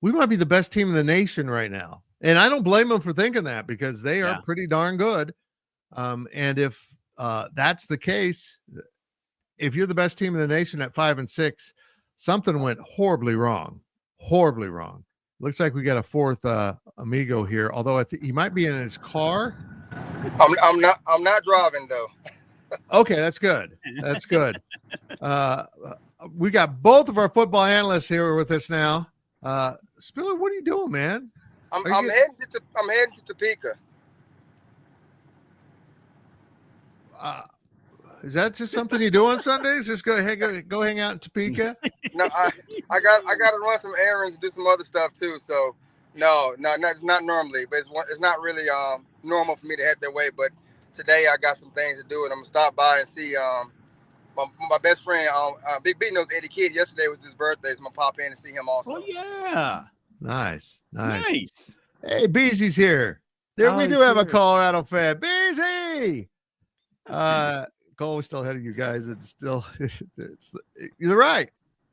we might be the best team in the nation right now. And I don't blame them for thinking that, because they are pretty darn good. And if that's the case, if you're the best team in the nation at 5-6, something went horribly wrong. Looks like we got a fourth amigo here, although I think he might be in his car. I'm not driving though. Okay, that's good. We got both of our football analysts here with us now. Spiller, what are you doing, man? I'm heading to Topeka. Is that just something you do on Sundays? Just go hang out in Topeka? No, I got to run some errands and do some other stuff too. So no, it's not normally, but it's not really normal for me to head that way. But today I got some things to do, and I'm gonna stop by and see my best friend. Big B knows Eddie Kidd. Yesterday was his birthday, so I'm gonna pop in and see him also. Oh yeah, nice. Hey, Beezy's here. We do have a Colorado fan. Beezy. Cole is still ahead of you guys. You're right.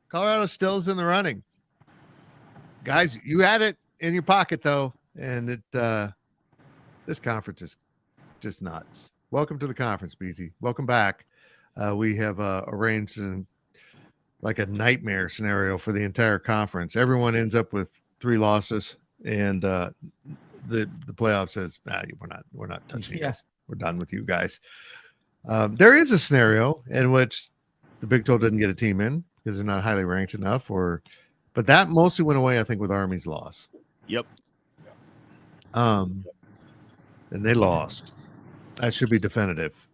Colorado still is in the running. Guys, you had it in your pocket though, and this conference is just nuts. Welcome to the conference, Beezy. Welcome back. We have arranged like a nightmare scenario for the entire conference. Everyone ends up with 3 losses, and the playoff says, we're not touching you guys. We're done with you guys. There is a scenario in which the Big 12 didn't get a team in because they're not highly ranked enough, but that mostly went away, I think, with Army's loss. Yep. And they lost. That should be definitive.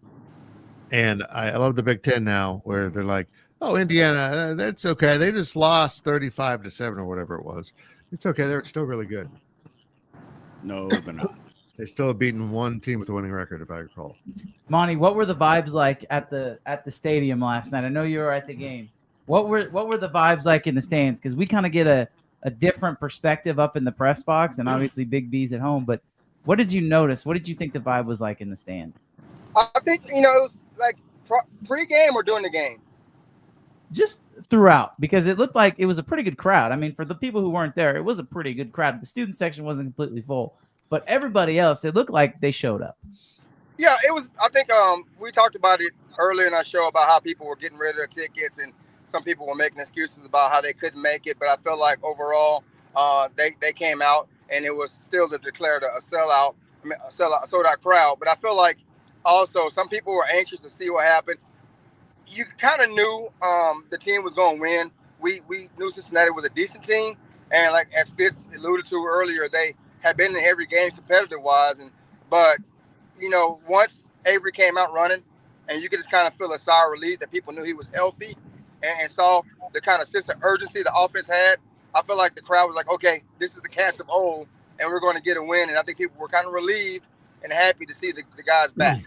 And I love the Big Ten now, where they're like, oh, Indiana, that's okay. They just lost 35-7 or whatever it was. It's okay. They're still really good. No, they're not. They still have beaten one team with a winning record, if I recall. Monty, what were the vibes like at the stadium last night? I know you were at the game. What were the vibes like in the stands? Because we kind of get a different perspective up in the press box, and obviously Big B's at home. But what did you notice? What did you think the vibe was like in the stand? I think it was like pre-game or during the game. Just throughout, because it looked like it was a pretty good crowd. I mean, for the people who weren't there, it was a pretty good crowd. The student section wasn't completely full, but everybody else, it looked like they showed up. Yeah, it was. I think we talked about it earlier in our show about how people were getting rid of their tickets, and some people were making excuses about how they couldn't make it. But I felt like overall, they came out, and it was still declared a sellout, sold out crowd. But I feel like also some people were anxious to see what happened. You kind of knew the team was going to win. We knew Cincinnati was a decent team, and like as Fitz alluded to earlier, they had been in every game competitive-wise. But once Avery came out running, and you could just kind of feel a sigh of relief that people knew he was healthy, and saw the kind of sense of urgency the offense had. I feel like the crowd was like, okay, this is the cast of old, and we're going to get a win. And I think people were kind of relieved and happy to see the guys back.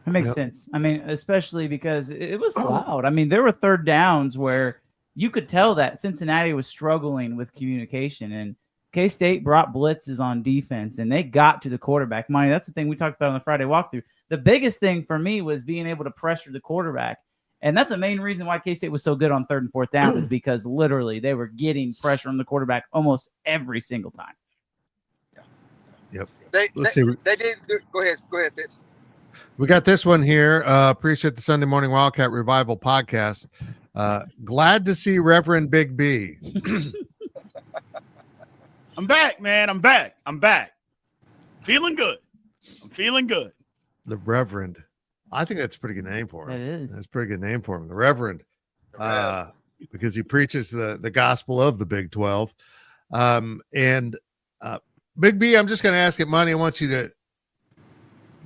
That makes sense. I mean, especially because it was loud. I mean, there were third downs where you could tell that Cincinnati was struggling with communication. And K-State brought blitzes on defense, and they got to the quarterback. Monty, that's the thing we talked about on the Friday walkthrough. The biggest thing for me was being able to pressure the quarterback. And that's the main reason why K-State was so good on 3rd and 4th down was because literally they were getting pressure on the quarterback almost every single time. Yep. They did. Go ahead, Fitz. We got this one here. Appreciate the Sunday Morning Wildcat Revival podcast. Glad to see Reverend Big B. I'm back, man. I'm back. Feeling good. I'm feeling good. The Reverend. I think that's a pretty good name for him. It is. That's a pretty good name for him. The Reverend. Because he preaches the gospel of the Big 12. Big B, I'm just going to ask it, Monty. I want you to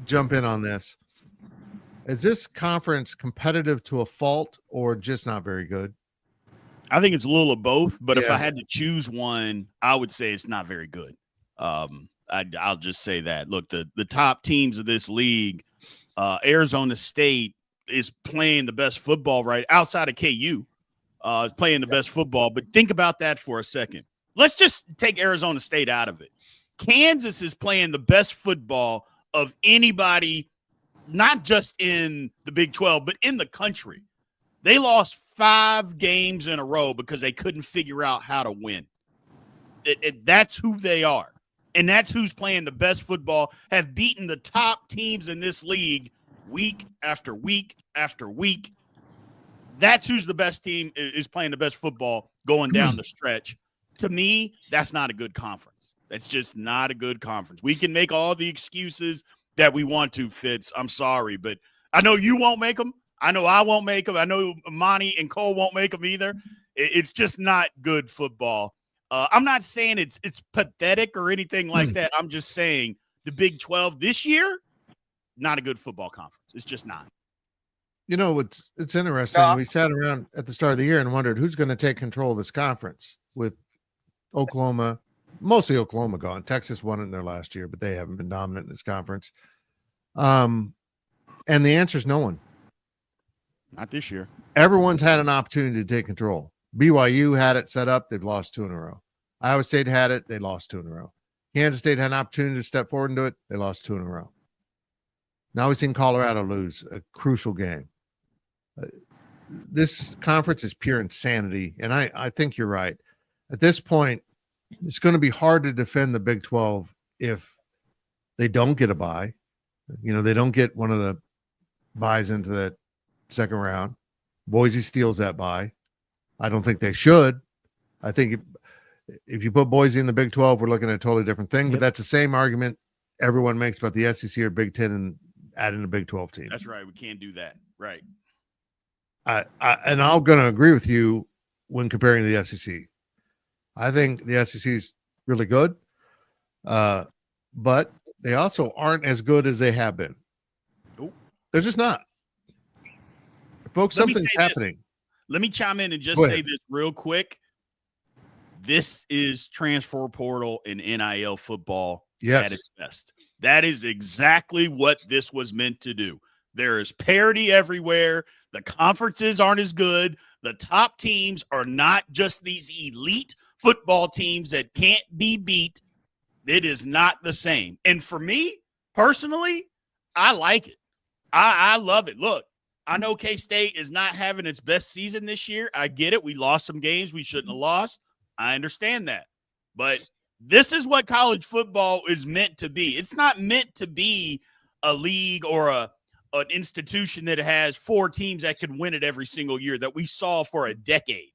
jump in on this. Is this conference competitive to a fault or just not very good? I think it's a little of both, but if I had to choose one, I would say it's not very good. I'll just say that. Look, the top teams of this league, Arizona State is playing the best football right outside of KU, playing the best football. But think about that for a second. Let's just take Arizona State out of it. Kansas is playing the best football of anybody, not just in the Big 12, but in the country. They lost 5 games in a row because they couldn't figure out how to win. That's who they are. And that's who's playing the best football, have beaten the top teams in this league week after week after week. That's who's the best team is playing the best football going down the stretch. To me, that's not a good conference. That's just not a good conference. We can make all the excuses that we want to, Fitz. I'm sorry, but I know you won't make them. I know I won't make them. I know Monte and Cole won't make them either. It's just not good football. I'm not saying it's pathetic or anything like that. I'm just saying the Big 12 this year, not a good football conference. It's just not. You know, it's interesting. We sat around at the start of the year and wondered who's going to take control of this conference with Oklahoma, mostly Oklahoma gone. Texas won it in their last year, but they haven't been dominant in this conference. And the answer is no one. Not this year. Everyone's had an opportunity to take control. BYU had it set up. They've lost 2 in a row. Iowa State had it. They lost 2 in a row. Kansas State had an opportunity to step forward and do it. They lost 2 in a row. Now we've seen Colorado lose a crucial game. This conference is pure insanity, and I think you're right. At this point, it's going to be hard to defend the Big 12 if they don't get a bye. You know, they don't get one of the buys into that second round. Boise steals that bye. I don't think they should. I think if you put Boise in the Big 12, we're looking at a totally different thing. But that's the same argument everyone makes about the SEC or Big 10 and adding a Big 12 team. That's right. We can't do that. Right. And I'm going to agree with you when comparing to the SEC. I think the SEC is really good, but they also aren't as good as they have been. Nope. They're just not. Folks, something's happening. Let me chime in and just say this real quick. This is transfer portal and NIL football at its best. That is exactly what this was meant to do. There is parity everywhere. The conferences aren't as good. The top teams are not just these elite football teams that can't be beat. It is not the same. And for me, personally, I like it. I love it. Look, I know K-State is not having its best season this year. I get it. We lost some games we shouldn't have lost. I understand that. But this is what college football is meant to be. It's not meant to be a league or an institution that has 4 teams that can win it every single year that we saw for a decade.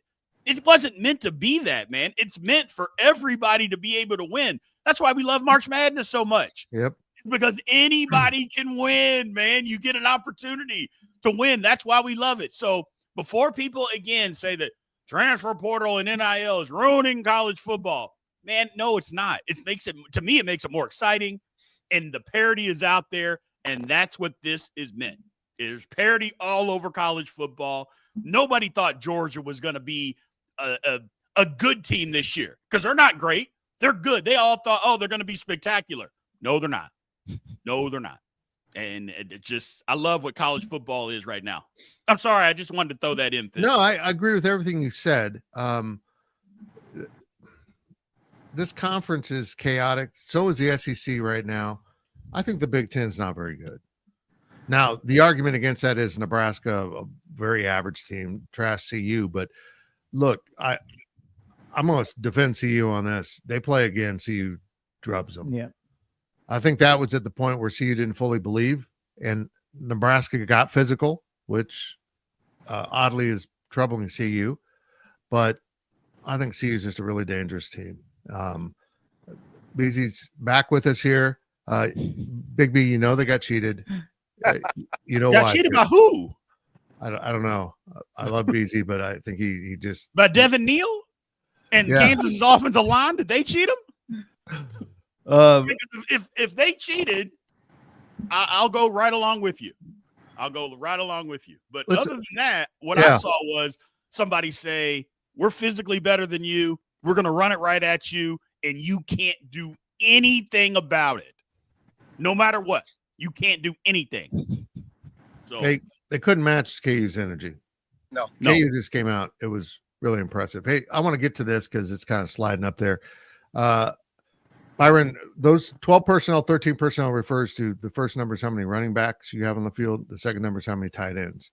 It wasn't meant to be that, man. It's meant for everybody to be able to win. That's why we love March Madness so much. Yep. It's because anybody can win, man. You get an opportunity to win. That's why we love it. So before people, again, say that transfer portal and NIL is ruining college football, man, no, it's not. It makes it more exciting, and the parity is out there, and that's what this is meant. There's parity all over college football. Nobody thought Georgia was going to be a good team this year because they're not great. They're good. They all thought, oh, they're going to be spectacular. No, they're not. No, they're not. And it just, I love what college football is right now. I'm sorry. I just wanted to throw that in. No, I agree with everything you said. The this conference is chaotic. So is the SEC right now. I think the Big Ten is not very good. Now, the argument against that is Nebraska, a very average team, trash CU. But look, I'm going to defend CU on this. They play again, CU drubs them. Yeah. I think that was at the point where CU didn't fully believe, and Nebraska got physical, which oddly is troubling CU. But I think CU is just a really dangerous team. Beezy's back with us here. Big B, you know they got cheated. You know Got why? cheated by who? I don't know. I love Beezy, but I think he just By Devin Neal and Kansas's offensive line. Did they cheat him? If they cheated, I'll go right along with you. I'll go right along with you. But other than that, what I saw was somebody say, "We're physically better than you. We're going to run it right at you, and you can't do anything about it. No matter what, you can't do anything." So they couldn't match KU's energy. No. KU just came out. It was really impressive. Hey, I want to get to this because it's kind of sliding up there. Byron, those 12 personnel, 13 personnel refers to the first number is how many running backs you have on the field. The second number is how many tight ends.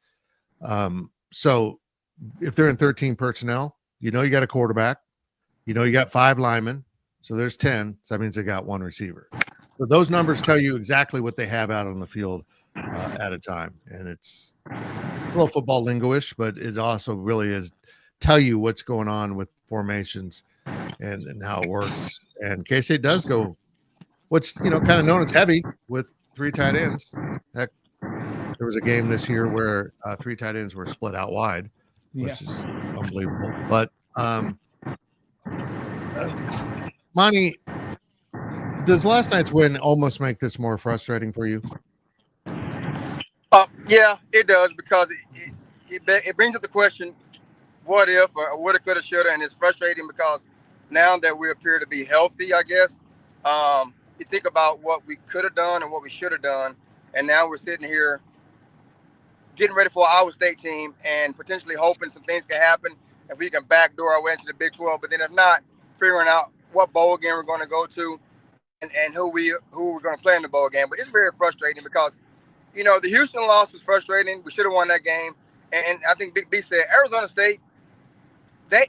So if they're in 13 personnel, you know you got a quarterback. You know you got 5 linemen. So there's 10. So that means they got 1 receiver. So those numbers tell you exactly what they have out on the field at a time. And it's a little football lingo-ish, but it also really is tell you what's going on with formations and how it works. And K-State does go what's kind of known as heavy with 3 tight ends. Heck, there was a game this year where 3 tight ends were split out wide, which is unbelievable. But Monte, does last night's win almost make this more frustrating for you? Yeah, it does, because it brings up the question, what if, or woulda, coulda, shoulda, and it's frustrating because now that we appear to be healthy, I guess, you think about what we could have done and what we should have done, and now we're sitting here getting ready for our state team and potentially hoping some things can happen if we can backdoor our way into the Big 12. But then if not, figuring out what bowl game we're going to go to and who we're going to play in the bowl game. But it's very frustrating because, the Houston loss was frustrating. We should have won that game. And I think Big B said Arizona State, they're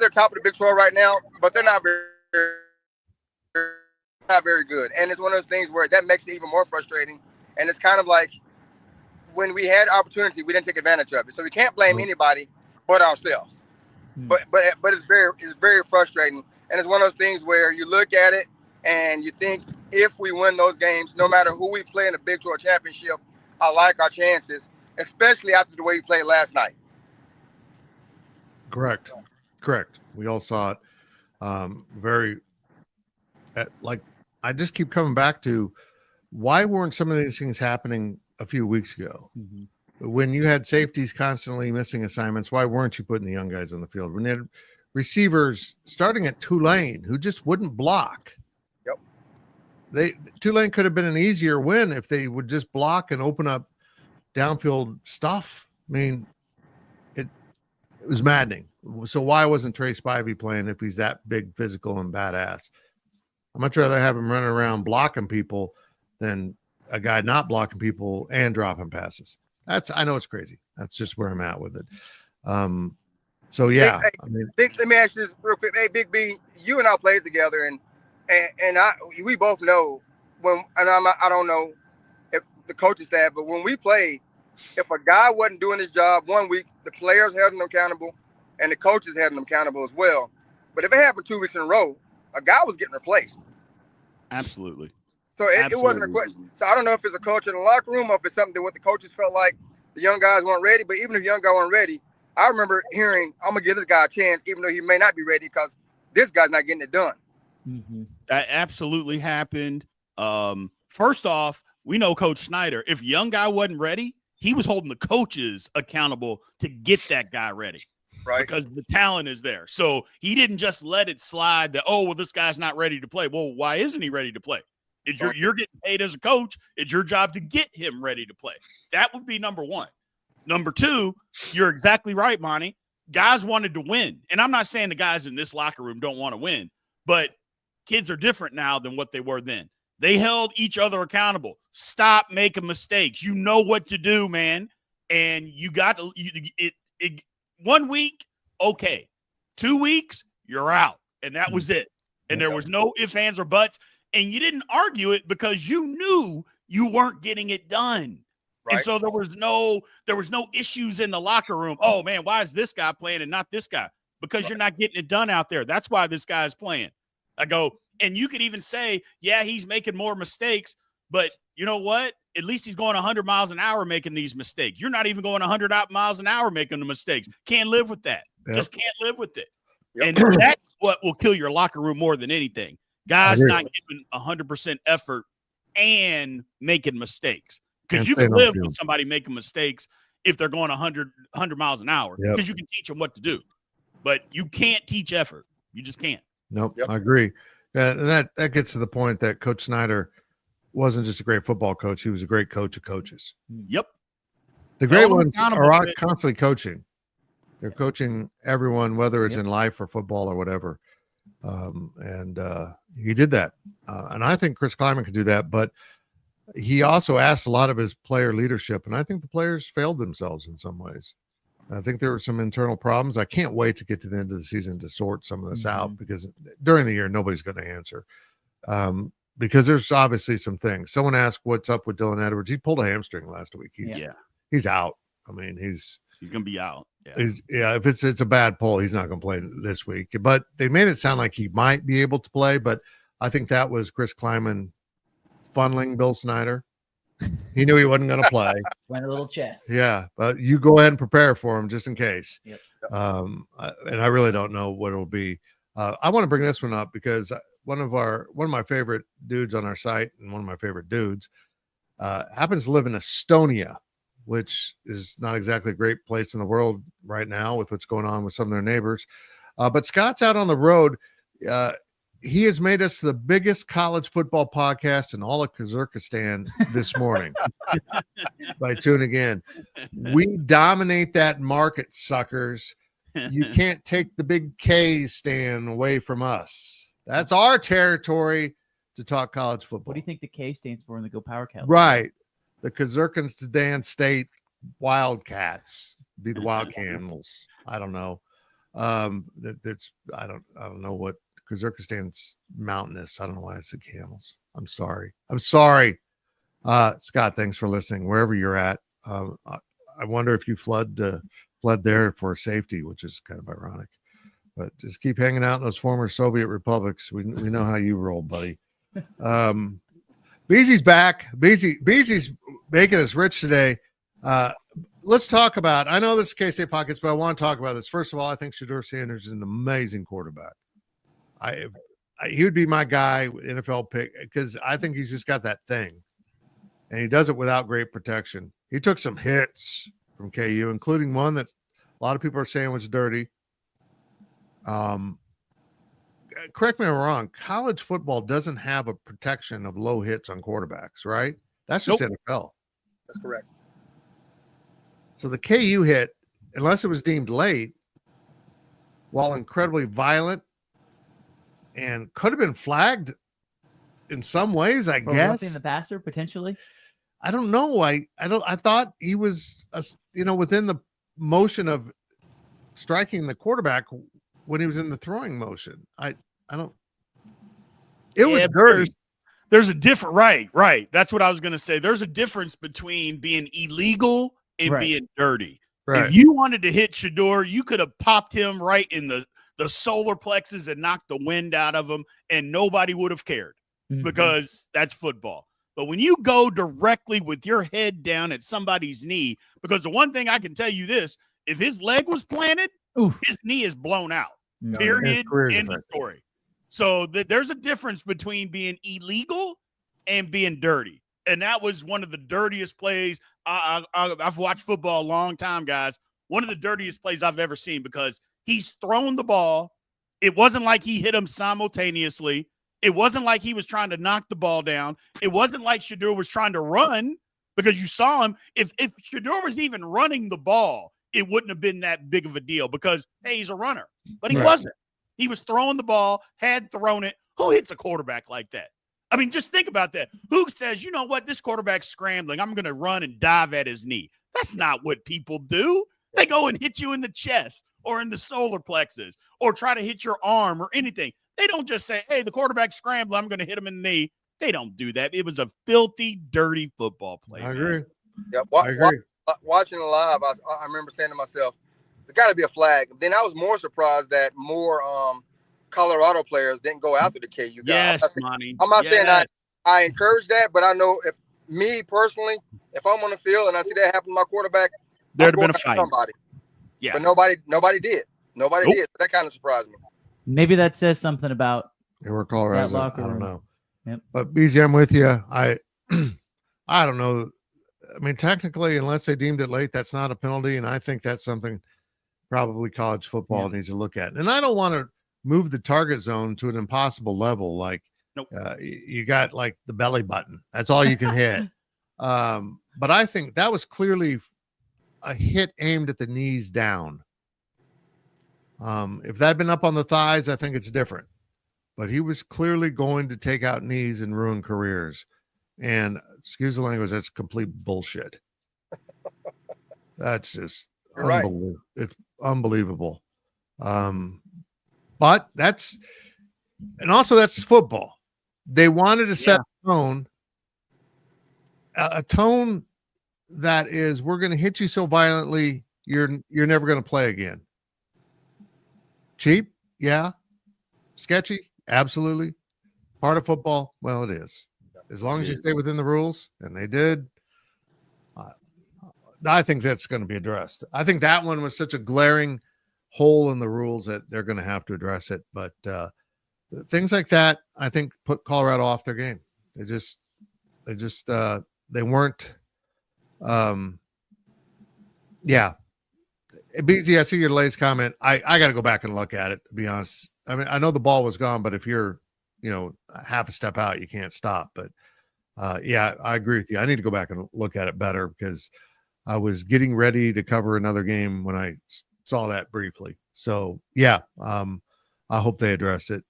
top of the Big 12 right now, but they're not very good. And it's one of those things where that makes it even more frustrating. And it's kind of like when we had opportunity, we didn't take advantage of it. So we can't blame anybody but ourselves. But it's very frustrating. And it's one of those things where you look at it and you think, if we win those games, no matter who we play in the Big 12 championship, I like our chances, especially after the way we played last night. Correct. We all saw it. I just keep coming back to, why weren't some of these things happening a few weeks ago? Mm-hmm. When you had safeties constantly missing assignments, why weren't you putting the young guys on the field? When you had receivers starting at Tulane who just wouldn't block. Tulane could have been an easier win if they would just block and open up downfield stuff. I mean, it was maddening. So why wasn't Trey Spivey playing if he's that big, physical, and badass? I'd much rather have him running around blocking people than a guy not blocking people and dropping passes. I know it's crazy. That's just where I'm at with it. So yeah. Let me ask you this real quick. Hey, Big B, you and I played together, and we both know I don't know if the coaching staff, but when we played, if a guy wasn't doing his job one week, the players held him accountable and the coaches held him accountable as well. But if it happened 2 weeks in a row, a guy was getting replaced. Absolutely. So it wasn't a question. So I don't know if it's a culture in the locker room or if it's something that what the coaches felt like the young guys weren't ready. But even if young guys weren't ready, I remember hearing, I'm going to give this guy a chance, even though he may not be ready, because this guy's not getting it done. Mm-hmm. That absolutely happened. First off, we know Coach Snyder, if a young guy wasn't ready, he was holding the coaches accountable to get that guy ready. Right. Because the talent is there. So he didn't just let it slide that, this guy's not ready to play. Well, why isn't he ready to play? You're getting paid as a coach. It's your job to get him ready to play. That would be number one. Number two, you're exactly right, Monte. Guys wanted to win. And I'm not saying the guys in this locker room don't want to win, But kids are different now than what they were then. They held each other accountable. Stop making mistakes. You know what to do, man. And you got to, 1 week, okay. 2 weeks, you're out. And that was it. And there was no ifs, ands, or buts. And you didn't argue it because you knew you weren't getting it done. Right. And so there was no issues in the locker room. Oh, man, why is this guy playing and not this guy? Because you're not getting it done out there. That's why this guy is playing. I go, and you could even say, yeah, he's making more mistakes, but you know what? At least he's going 100 miles an hour making these mistakes. You're not even going 100 miles an hour making the mistakes. Can't live with that. Yep. Just can't live with it. Yep. And that's what will kill your locker room more than anything. Guys not giving 100% effort and making mistakes. Because you can live with somebody making mistakes if they're going 100 miles an hour, because you can teach them what to do. But you can't teach effort. You just can't. Nope, I agree. That gets to the point that Coach Snyder wasn't just a great football coach. He was a great coach of coaches. Yep. The great ones are constantly coaching. They're coaching everyone, whether it's in life or football or whatever. And he did that. And I think Chris Klieman could do that. But he also asked a lot of his player leadership. And I think the players failed themselves in some ways. I think there were some internal problems. I can't wait to get to the end of the season to sort some of this out, because during the year, nobody's going to answer. Because there's obviously some things. Someone asked what's up with Dylan Edwards. He pulled a hamstring last week. He's out. I mean, he's going to be out. Yeah. If it's a bad pull, he's not going to play this week. But they made it sound like he might be able to play. But I think that was Chris Klieman funneling Bill Snyder. He knew he wasn't going to play. Went a little chess. Yeah, but you go ahead and prepare for him just in case. Yep. And I really don't know what it'll be. I want to bring this one up because one of my favorite dudes on our site, and one of my favorite dudes, happens to live in Estonia, which is not exactly a great place in the world right now with what's going on with some of their neighbors. But Scott's out on the road. He has made us the biggest college football podcast in all of Kazakhstan this morning by tuning in. We dominate that market, suckers. You can't take the big K stand away from us. That's our territory to talk college football. What do you think the K stands for in the GoPowercat? Right. The Kazakhstan State Wildcats be the Wild Camels. I don't know. I don't know what Kazakhstan's mountainous. I don't know why I said camels. I'm sorry. Scott, thanks for listening wherever you're at. I wonder if you fled there for safety, which is kind of ironic. But just keep hanging out in those former Soviet republics. We know how you roll, buddy. Beezy's back. Beezy's making us rich today. Let's talk about. I know this is K-State Pockets, but I want to talk about this. First of all, I think Shedeur Sanders is an amazing quarterback. He would be my guy, NFL pick, because I think he's just got that thing, and he does it without great protection. He took some hits from KU, including one that a lot of people are saying was dirty. Correct me if I'm wrong. College football doesn't have a protection of low hits on quarterbacks, right? That's just NFL. That's correct. So the KU hit, unless it was deemed late, while incredibly violent, and could have been flagged in some ways, I guess. Roughing the passer, potentially. I don't know. I thought he was, within the motion of striking the quarterback when he was in the throwing motion. I don't. It was dirty. There's a different right. That's what I was going to say. There's a difference between being illegal and being dirty. Right. If you wanted to hit Shedeur, you could have popped him right in the solar plexus and knocked the wind out of him, and nobody would have cared because that's football. But when you go directly with your head down at somebody's knee, because the one thing I can tell you this, if his leg was planted, his knee is blown out. Period. End of story. So there's a difference between being illegal and being dirty. And that was one of the dirtiest plays. I've watched football a long time, guys. One of the dirtiest plays I've ever seen, because he's thrown the ball. It wasn't like he hit him simultaneously. It wasn't like he was trying to knock the ball down. It wasn't like Shedeur was trying to run, because you saw him. If Shedeur was even running the ball, it wouldn't have been that big of a deal, because, hey, he's a runner. But he wasn't. He was throwing the ball, had thrown it. Who hits a quarterback like that? I mean, just think about that. Who says, you know what, this quarterback's scrambling, I'm going to run and dive at his knee? That's not what people do. They go and hit you in the chest or in the solar plexus or try to hit your arm or anything. They don't just say, hey, the quarterback's scrambling, I'm going to hit him in the knee. They don't do that. It was a filthy, dirty football play. I agree. Yeah, I agree. watching it live, I remember saying to myself, there's got to be a flag. Then I was more surprised that more Colorado players didn't go after the KU guys. Yes, Monte. I'm not saying I encourage that, but I know if me personally, if I'm on the field and I see that happen to my quarterback, there'd have been a fight. Somebody. Yeah. But nobody did. Nobody did. So that kind of surprised me. Maybe that says something about They were Colorado. I locker don't room. know. Yep. But BZ, I'm with you. I don't know. I mean, technically, unless they deemed it late, that's not a penalty. And I think that's something probably college football needs to look at. And I don't want to move the target zone to an impossible level. Like you got like the belly button. That's all you can hit. But I think that was clearly a hit aimed at the knees down. If that had been up on the thighs, I think it's different. But he was clearly going to take out knees and ruin careers. And excuse the language, that's complete bullshit. That's just unbelievable. Right. It's unbelievable. But that's football. They wanted to set a tone that is, we're going to hit you so violently, you're never going to play again. Cheap? Yeah. Sketchy? Absolutely. Part of football? Well, it is. As long as you stay within the rules, and they did, I think that's going to be addressed. I think that one was such a glaring hole in the rules that they're going to have to address it. But things like that, I think, put Colorado off their game. They weren't. BZ, I see your latest comment. I got to go back and look at it, to be honest. I mean, I know the ball was gone, but if you're, half a step out, you can't stop. But I agree with you. I need to go back and look at it better because I was getting ready to cover another game when I saw that briefly. So I hope they addressed it.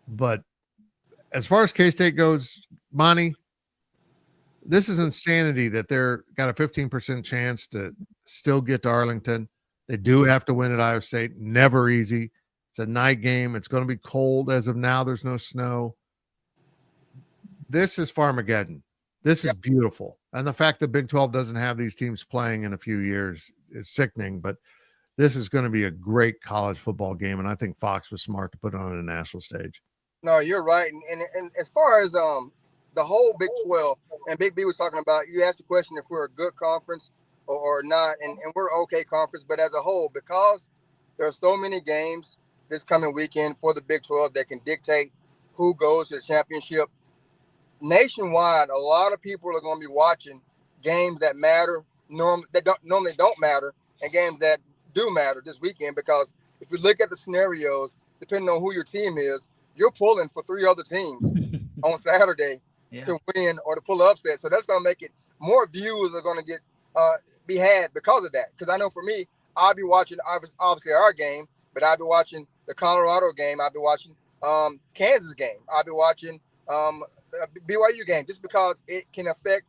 But as far as K-State goes, Monte, this is insanity that they're got a 15% chance to still get to Arlington. They do have to win at Iowa State. Never easy. It's a night game. It's going to be cold. As of now, there's no snow. This is Farmageddon. This is beautiful. And the fact that Big 12 doesn't have these teams playing in a few years is sickening, but this is going to be a great college football game. And I think Fox was smart to put it on a national stage. No, you're right. And as far as the whole Big 12, and Big B was talking about, you asked the question if we're a good conference or not, and we're okay conference, but as a whole, because there are so many games this coming weekend for the Big 12 that can dictate who goes to the championship. Nationwide, a lot of people are going to be watching games that matter, normally don't matter, and games that do matter this weekend, because if you look at the scenarios, depending on who your team is, you're pulling for three other teams on Saturday to win or to pull an upset. So that's going to make it more views are going to get be had because of that. Because I know for me, I'll be watching obviously our game, but I'll be watching the Colorado game. I'll be watching Kansas game. I'll be watching BYU game, just because it can affect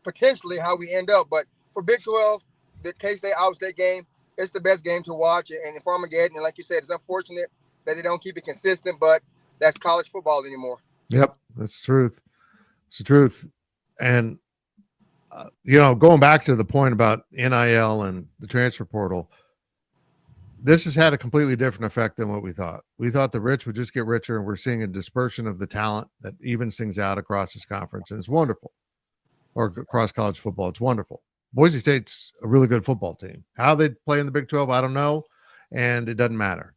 potentially how we end up. But for Big 12, the K-State Iowa State game, it's the best game to watch. And if Armageddon, and like you said, it's unfortunate that they don't keep it consistent, but that's college football anymore. Yep, that's the truth. It's the truth. And going back to the point about NIL and the transfer portal, this has had a completely different effect than what we thought. We thought the rich would just get richer, and we're seeing a dispersion of the talent that evens things out across this conference, and it's wonderful. Or across college football, it's wonderful. Boise State's a really good football team. How they play in the Big 12, I don't know, and it doesn't matter.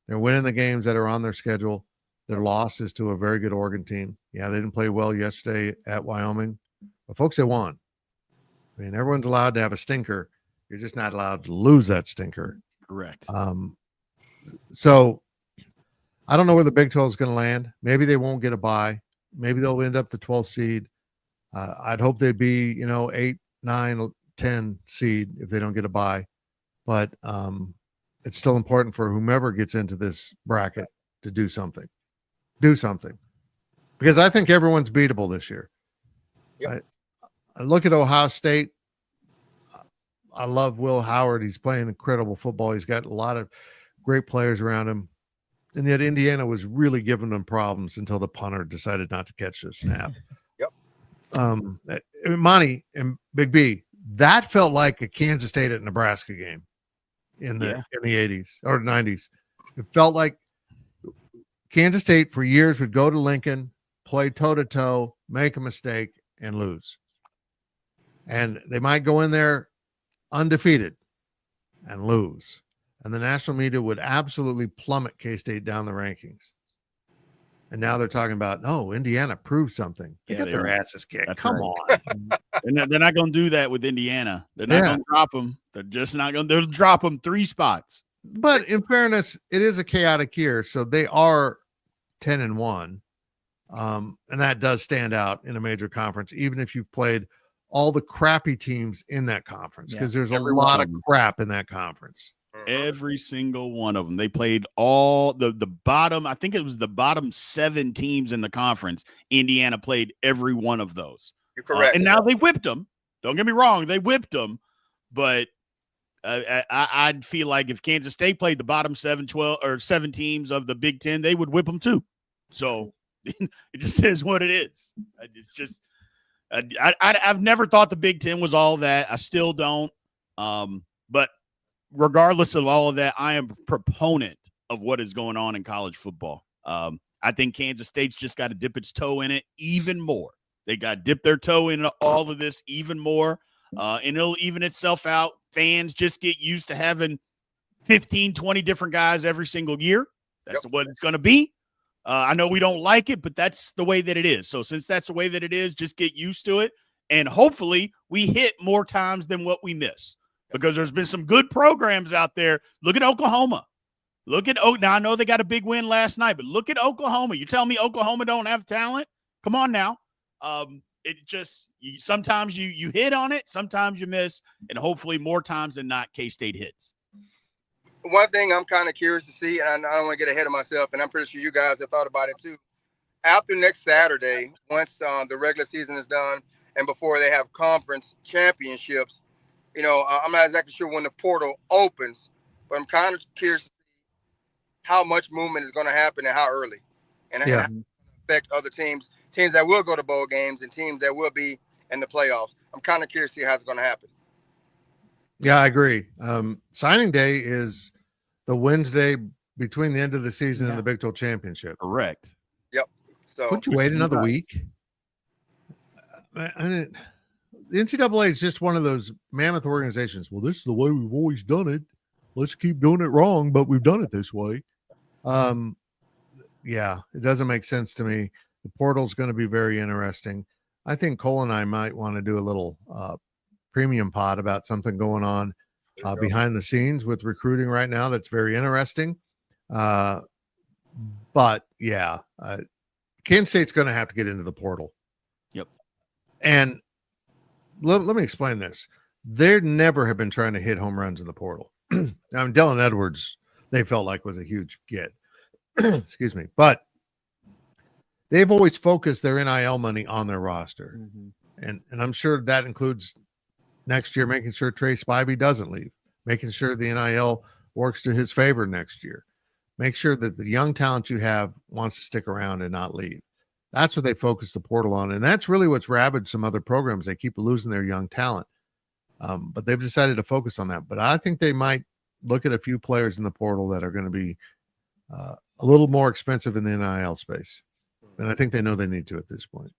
They're winning the games that are on their schedule. Their loss is to a very good Oregon team. Yeah, they didn't play well yesterday at Wyoming, but folks, they won. I mean, everyone's allowed to have a stinker. You're just not allowed to lose that stinker. Correct. So I don't know where the Big 12 is going to land. Maybe they won't get a bye. Maybe they'll end up the 12th seed. I'd hope they'd be, 8, 9, 10 seed if they don't get a bye. But it's still important for whomever gets into this bracket to do something. Do something. Because I think everyone's beatable this year. Yep. I look at Ohio State. I love Will Howard. He's playing incredible football. He's got a lot of great players around him. And yet Indiana was really giving them problems until the punter decided not to catch the snap. Yep. Monte and Big B, that felt like a Kansas State at Nebraska game in the 80s or 90s. It felt like Kansas State for years would go to Lincoln, play toe-to-toe, make a mistake, and lose. And they might go in there undefeated and lose. And the national media would absolutely plummet K-State down the rankings. And now they're talking about, no, Indiana proved something. They got their asses kicked. Come on. They're not going to do that with Indiana. They're not going to drop them. They're just not going to. They'll drop them 3 spots. But in fairness, it is a chaotic year, so they are 10-1. And that does stand out in a major conference, even if you've played all the crappy teams in that conference, because there's a lot of crap in that conference. Every single one of them. They played all the bottom. I think it was the bottom 7 teams in the conference. Indiana played every one of those. You're correct. And now they whipped them. Don't get me wrong. They whipped them. But I'd feel like if Kansas State played the bottom 7 teams of the Big Ten, they would whip them too. So it just is what it is. It's just I've never thought the Big Ten was all that. I still don't. But regardless of all of that, I am a proponent of what is going on in college football. I think Kansas State's just got to dip its toe in it even more. They got to dip their toe in all of this even more, and it'll even itself out. Fans just get used to having 15, 20 different guys every single year. That's what it's going to be. I know we don't like it, but that's the way that it is. So since that's the way that it is, just get used to it, and hopefully we hit more times than what we miss. Because there's been some good programs out there. Look at Oklahoma. Now I know they got a big win last night, but look at Oklahoma. You tell me Oklahoma don't have talent? Come on now. Sometimes you hit on it, sometimes you miss, and hopefully more times than not, K-State hits. One thing I'm kind of curious to see, and I don't want to get ahead of myself, and I'm pretty sure you guys have thought about it too. After next Saturday, once the regular season is done and before they have conference championships, I'm not exactly sure when the portal opens, but I'm kind of curious to see how much movement is going to happen and how early, and how it affect other teams that will go to bowl games and teams that will be in the playoffs. I'm kind of curious to see how it's going to happen. Yeah, I agree. Signing day is the Wednesday between the end of the season and the Big 12 championship. Correct. Yep. So would you wait another week? The NCAA is just one of those mammoth organizations. Well, this is the way we've always done it. Let's keep doing it wrong, but we've done it this way. It doesn't make sense to me. The portal's going to be very interesting. I think Cole and I might want to do a little premium pod about something going on behind the scenes with recruiting right now. That's very interesting. Kansas State's going to have to get into the portal. Yep. And let me explain this. They never have been trying to hit home runs in the portal. Dylan Edwards, they felt like was a huge get. Excuse me. But they've always focused their NIL money on their roster. Mm-hmm. And I'm sure that includes next year making sure Trey Spivey doesn't leave, making sure the NIL works to his favor next year. Make sure that the young talent you have wants to stick around and not leave. That's what they focus the portal on. And that's really what's ravaged some other programs. They keep losing their young talent. But they've decided to focus on that. But I think they might look at a few players in the portal that are going to be a little more expensive in the NIL space. And I think they know they need to at this point.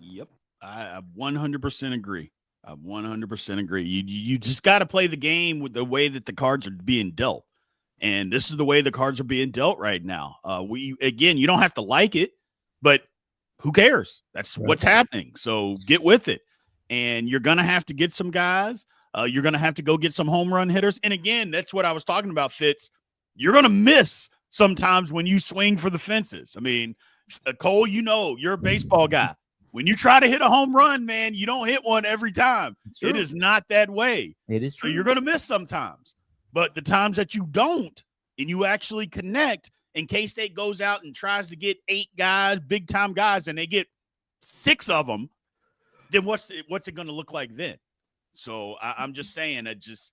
Yep. I 100% agree. I 100% agree. You just got to play the game with the way that the cards are being dealt. And this is the way the cards are being dealt right now. You don't have to like it, but who cares? That's what's happening. So get with it. And you're going to have to get some guys. You're going to have to go get some home run hitters. And again, that's what I was talking about, Fitz. You're going to miss sometimes when you swing for the fences. I mean, Cole, you're a baseball guy. When you try to hit a home run, man, you don't hit one every time. It is not that way. It is true. So you're going to miss sometimes. But the times that you don't and you actually connect, and K-State goes out and tries to get 8 guys, big-time guys, and they get 6 of them, then what's it going to look like then? So I'm just saying it's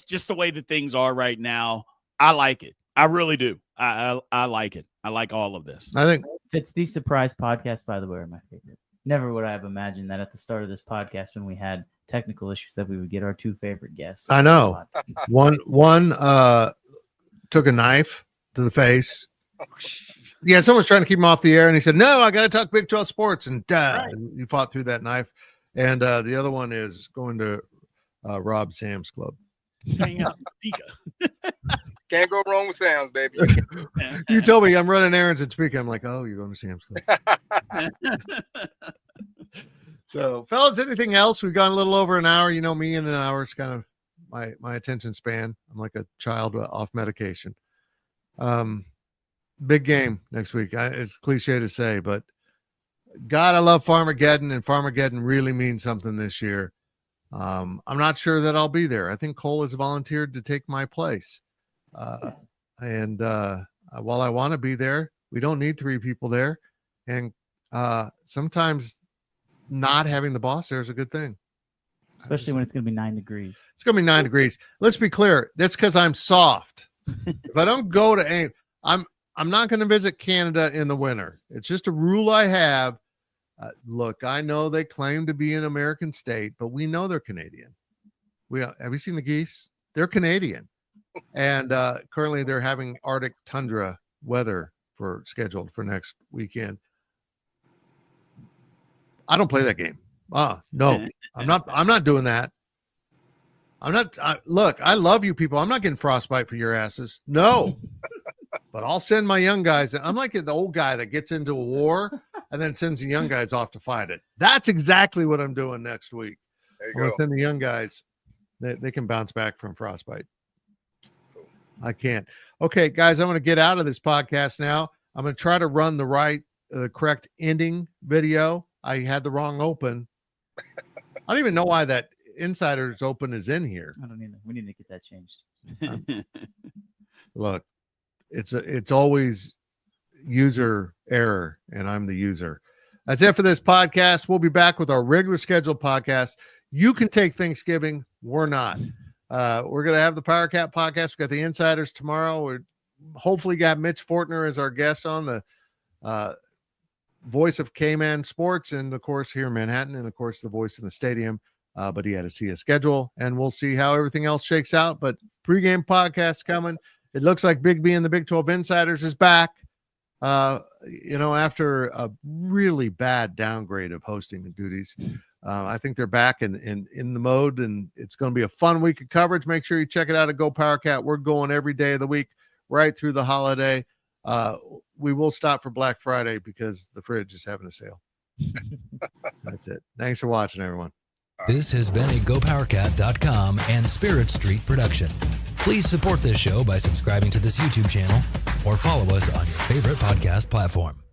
just the way that things are right now. I like it. I really do. I like it. I like all of this. I think These surprise podcasts, by the way, are my favorite. Never would I have imagined that at the start of this podcast, when we had technical issues, that we would get our 2 favorite guests. I know. One took a knife to the face. Yeah, someone's trying to keep him off the air, and he said, "No, I got to talk Big 12 sports." And and you fought through that knife. And the other one is going to rob Sam's Club. Hang out in Topeka. Can't go wrong with Sam's, baby. You told me I'm running errands at Topeka. I'm like, oh, you're going to Sam's Club. So, fellas, anything else? We've gone a little over an hour. You know me, in an hour is kind of my attention span. I'm like a child off medication. Big game next week. It's cliche to say, but God, I love Farmageddon, and Farmageddon really means something this year. I'm not sure that I'll be there. I think Cole has volunteered to take my place. And while I want to be there, we don't need 3 people there. And sometimes not having the boss there is a good thing. Especially when it's going to be 9 degrees. It's going to be 9 degrees. Let's be clear. That's because I'm soft. If I don't go to Ames, I'm not going to visit Canada in the winter. It's just a rule I have. Look, I know they claim to be an American state, but we know they're Canadian. Have you seen the geese? They're Canadian. And currently they're having Arctic tundra weather scheduled for next weekend. I don't play that game. No, I'm not doing that. Look, I love you people. I'm not getting frostbite for your asses. No, but I'll send my young guys. I'm like the old guy that gets into a war and then sends the young guys off to fight it. That's exactly what I'm doing next week. There you I'm going go. to send the young guys. They can bounce back from frostbite. I can't. Okay, guys, I'm going to get out of this podcast now. I'm going to try to run the correct ending video. I had the wrong open. I don't even know why that Insider's open is in here. I don't either. We need to get that changed. Look, it's always user error, and I'm the user. That's it for this podcast. We'll be back with our regular scheduled podcast. You can take Thanksgiving. We're not. We're going to have the Powercat podcast. We've got the Insiders tomorrow. We're hopefully got Mitch Fortner as our guest on, the voice of K-Man Sports, and of course here in Manhattan, and of course the voice in the stadium. But he had to see a schedule, and we'll see how everything else shakes out. But pregame podcast coming. It looks like Big B and the Big 12 Insiders is back. After a really bad downgrade of hosting duties. I think they're back in the mode, and it's going to be a fun week of coverage. Make sure you check it out at GoPowercat. We're going every day of the week, right through the holiday. We will stop for Black Friday because the fridge is having a sale. That's it. Thanks for watching, everyone. This has been a GoPowercat.com and Spirit Street production. Please support this show by subscribing to this YouTube channel or follow us on your favorite podcast platform.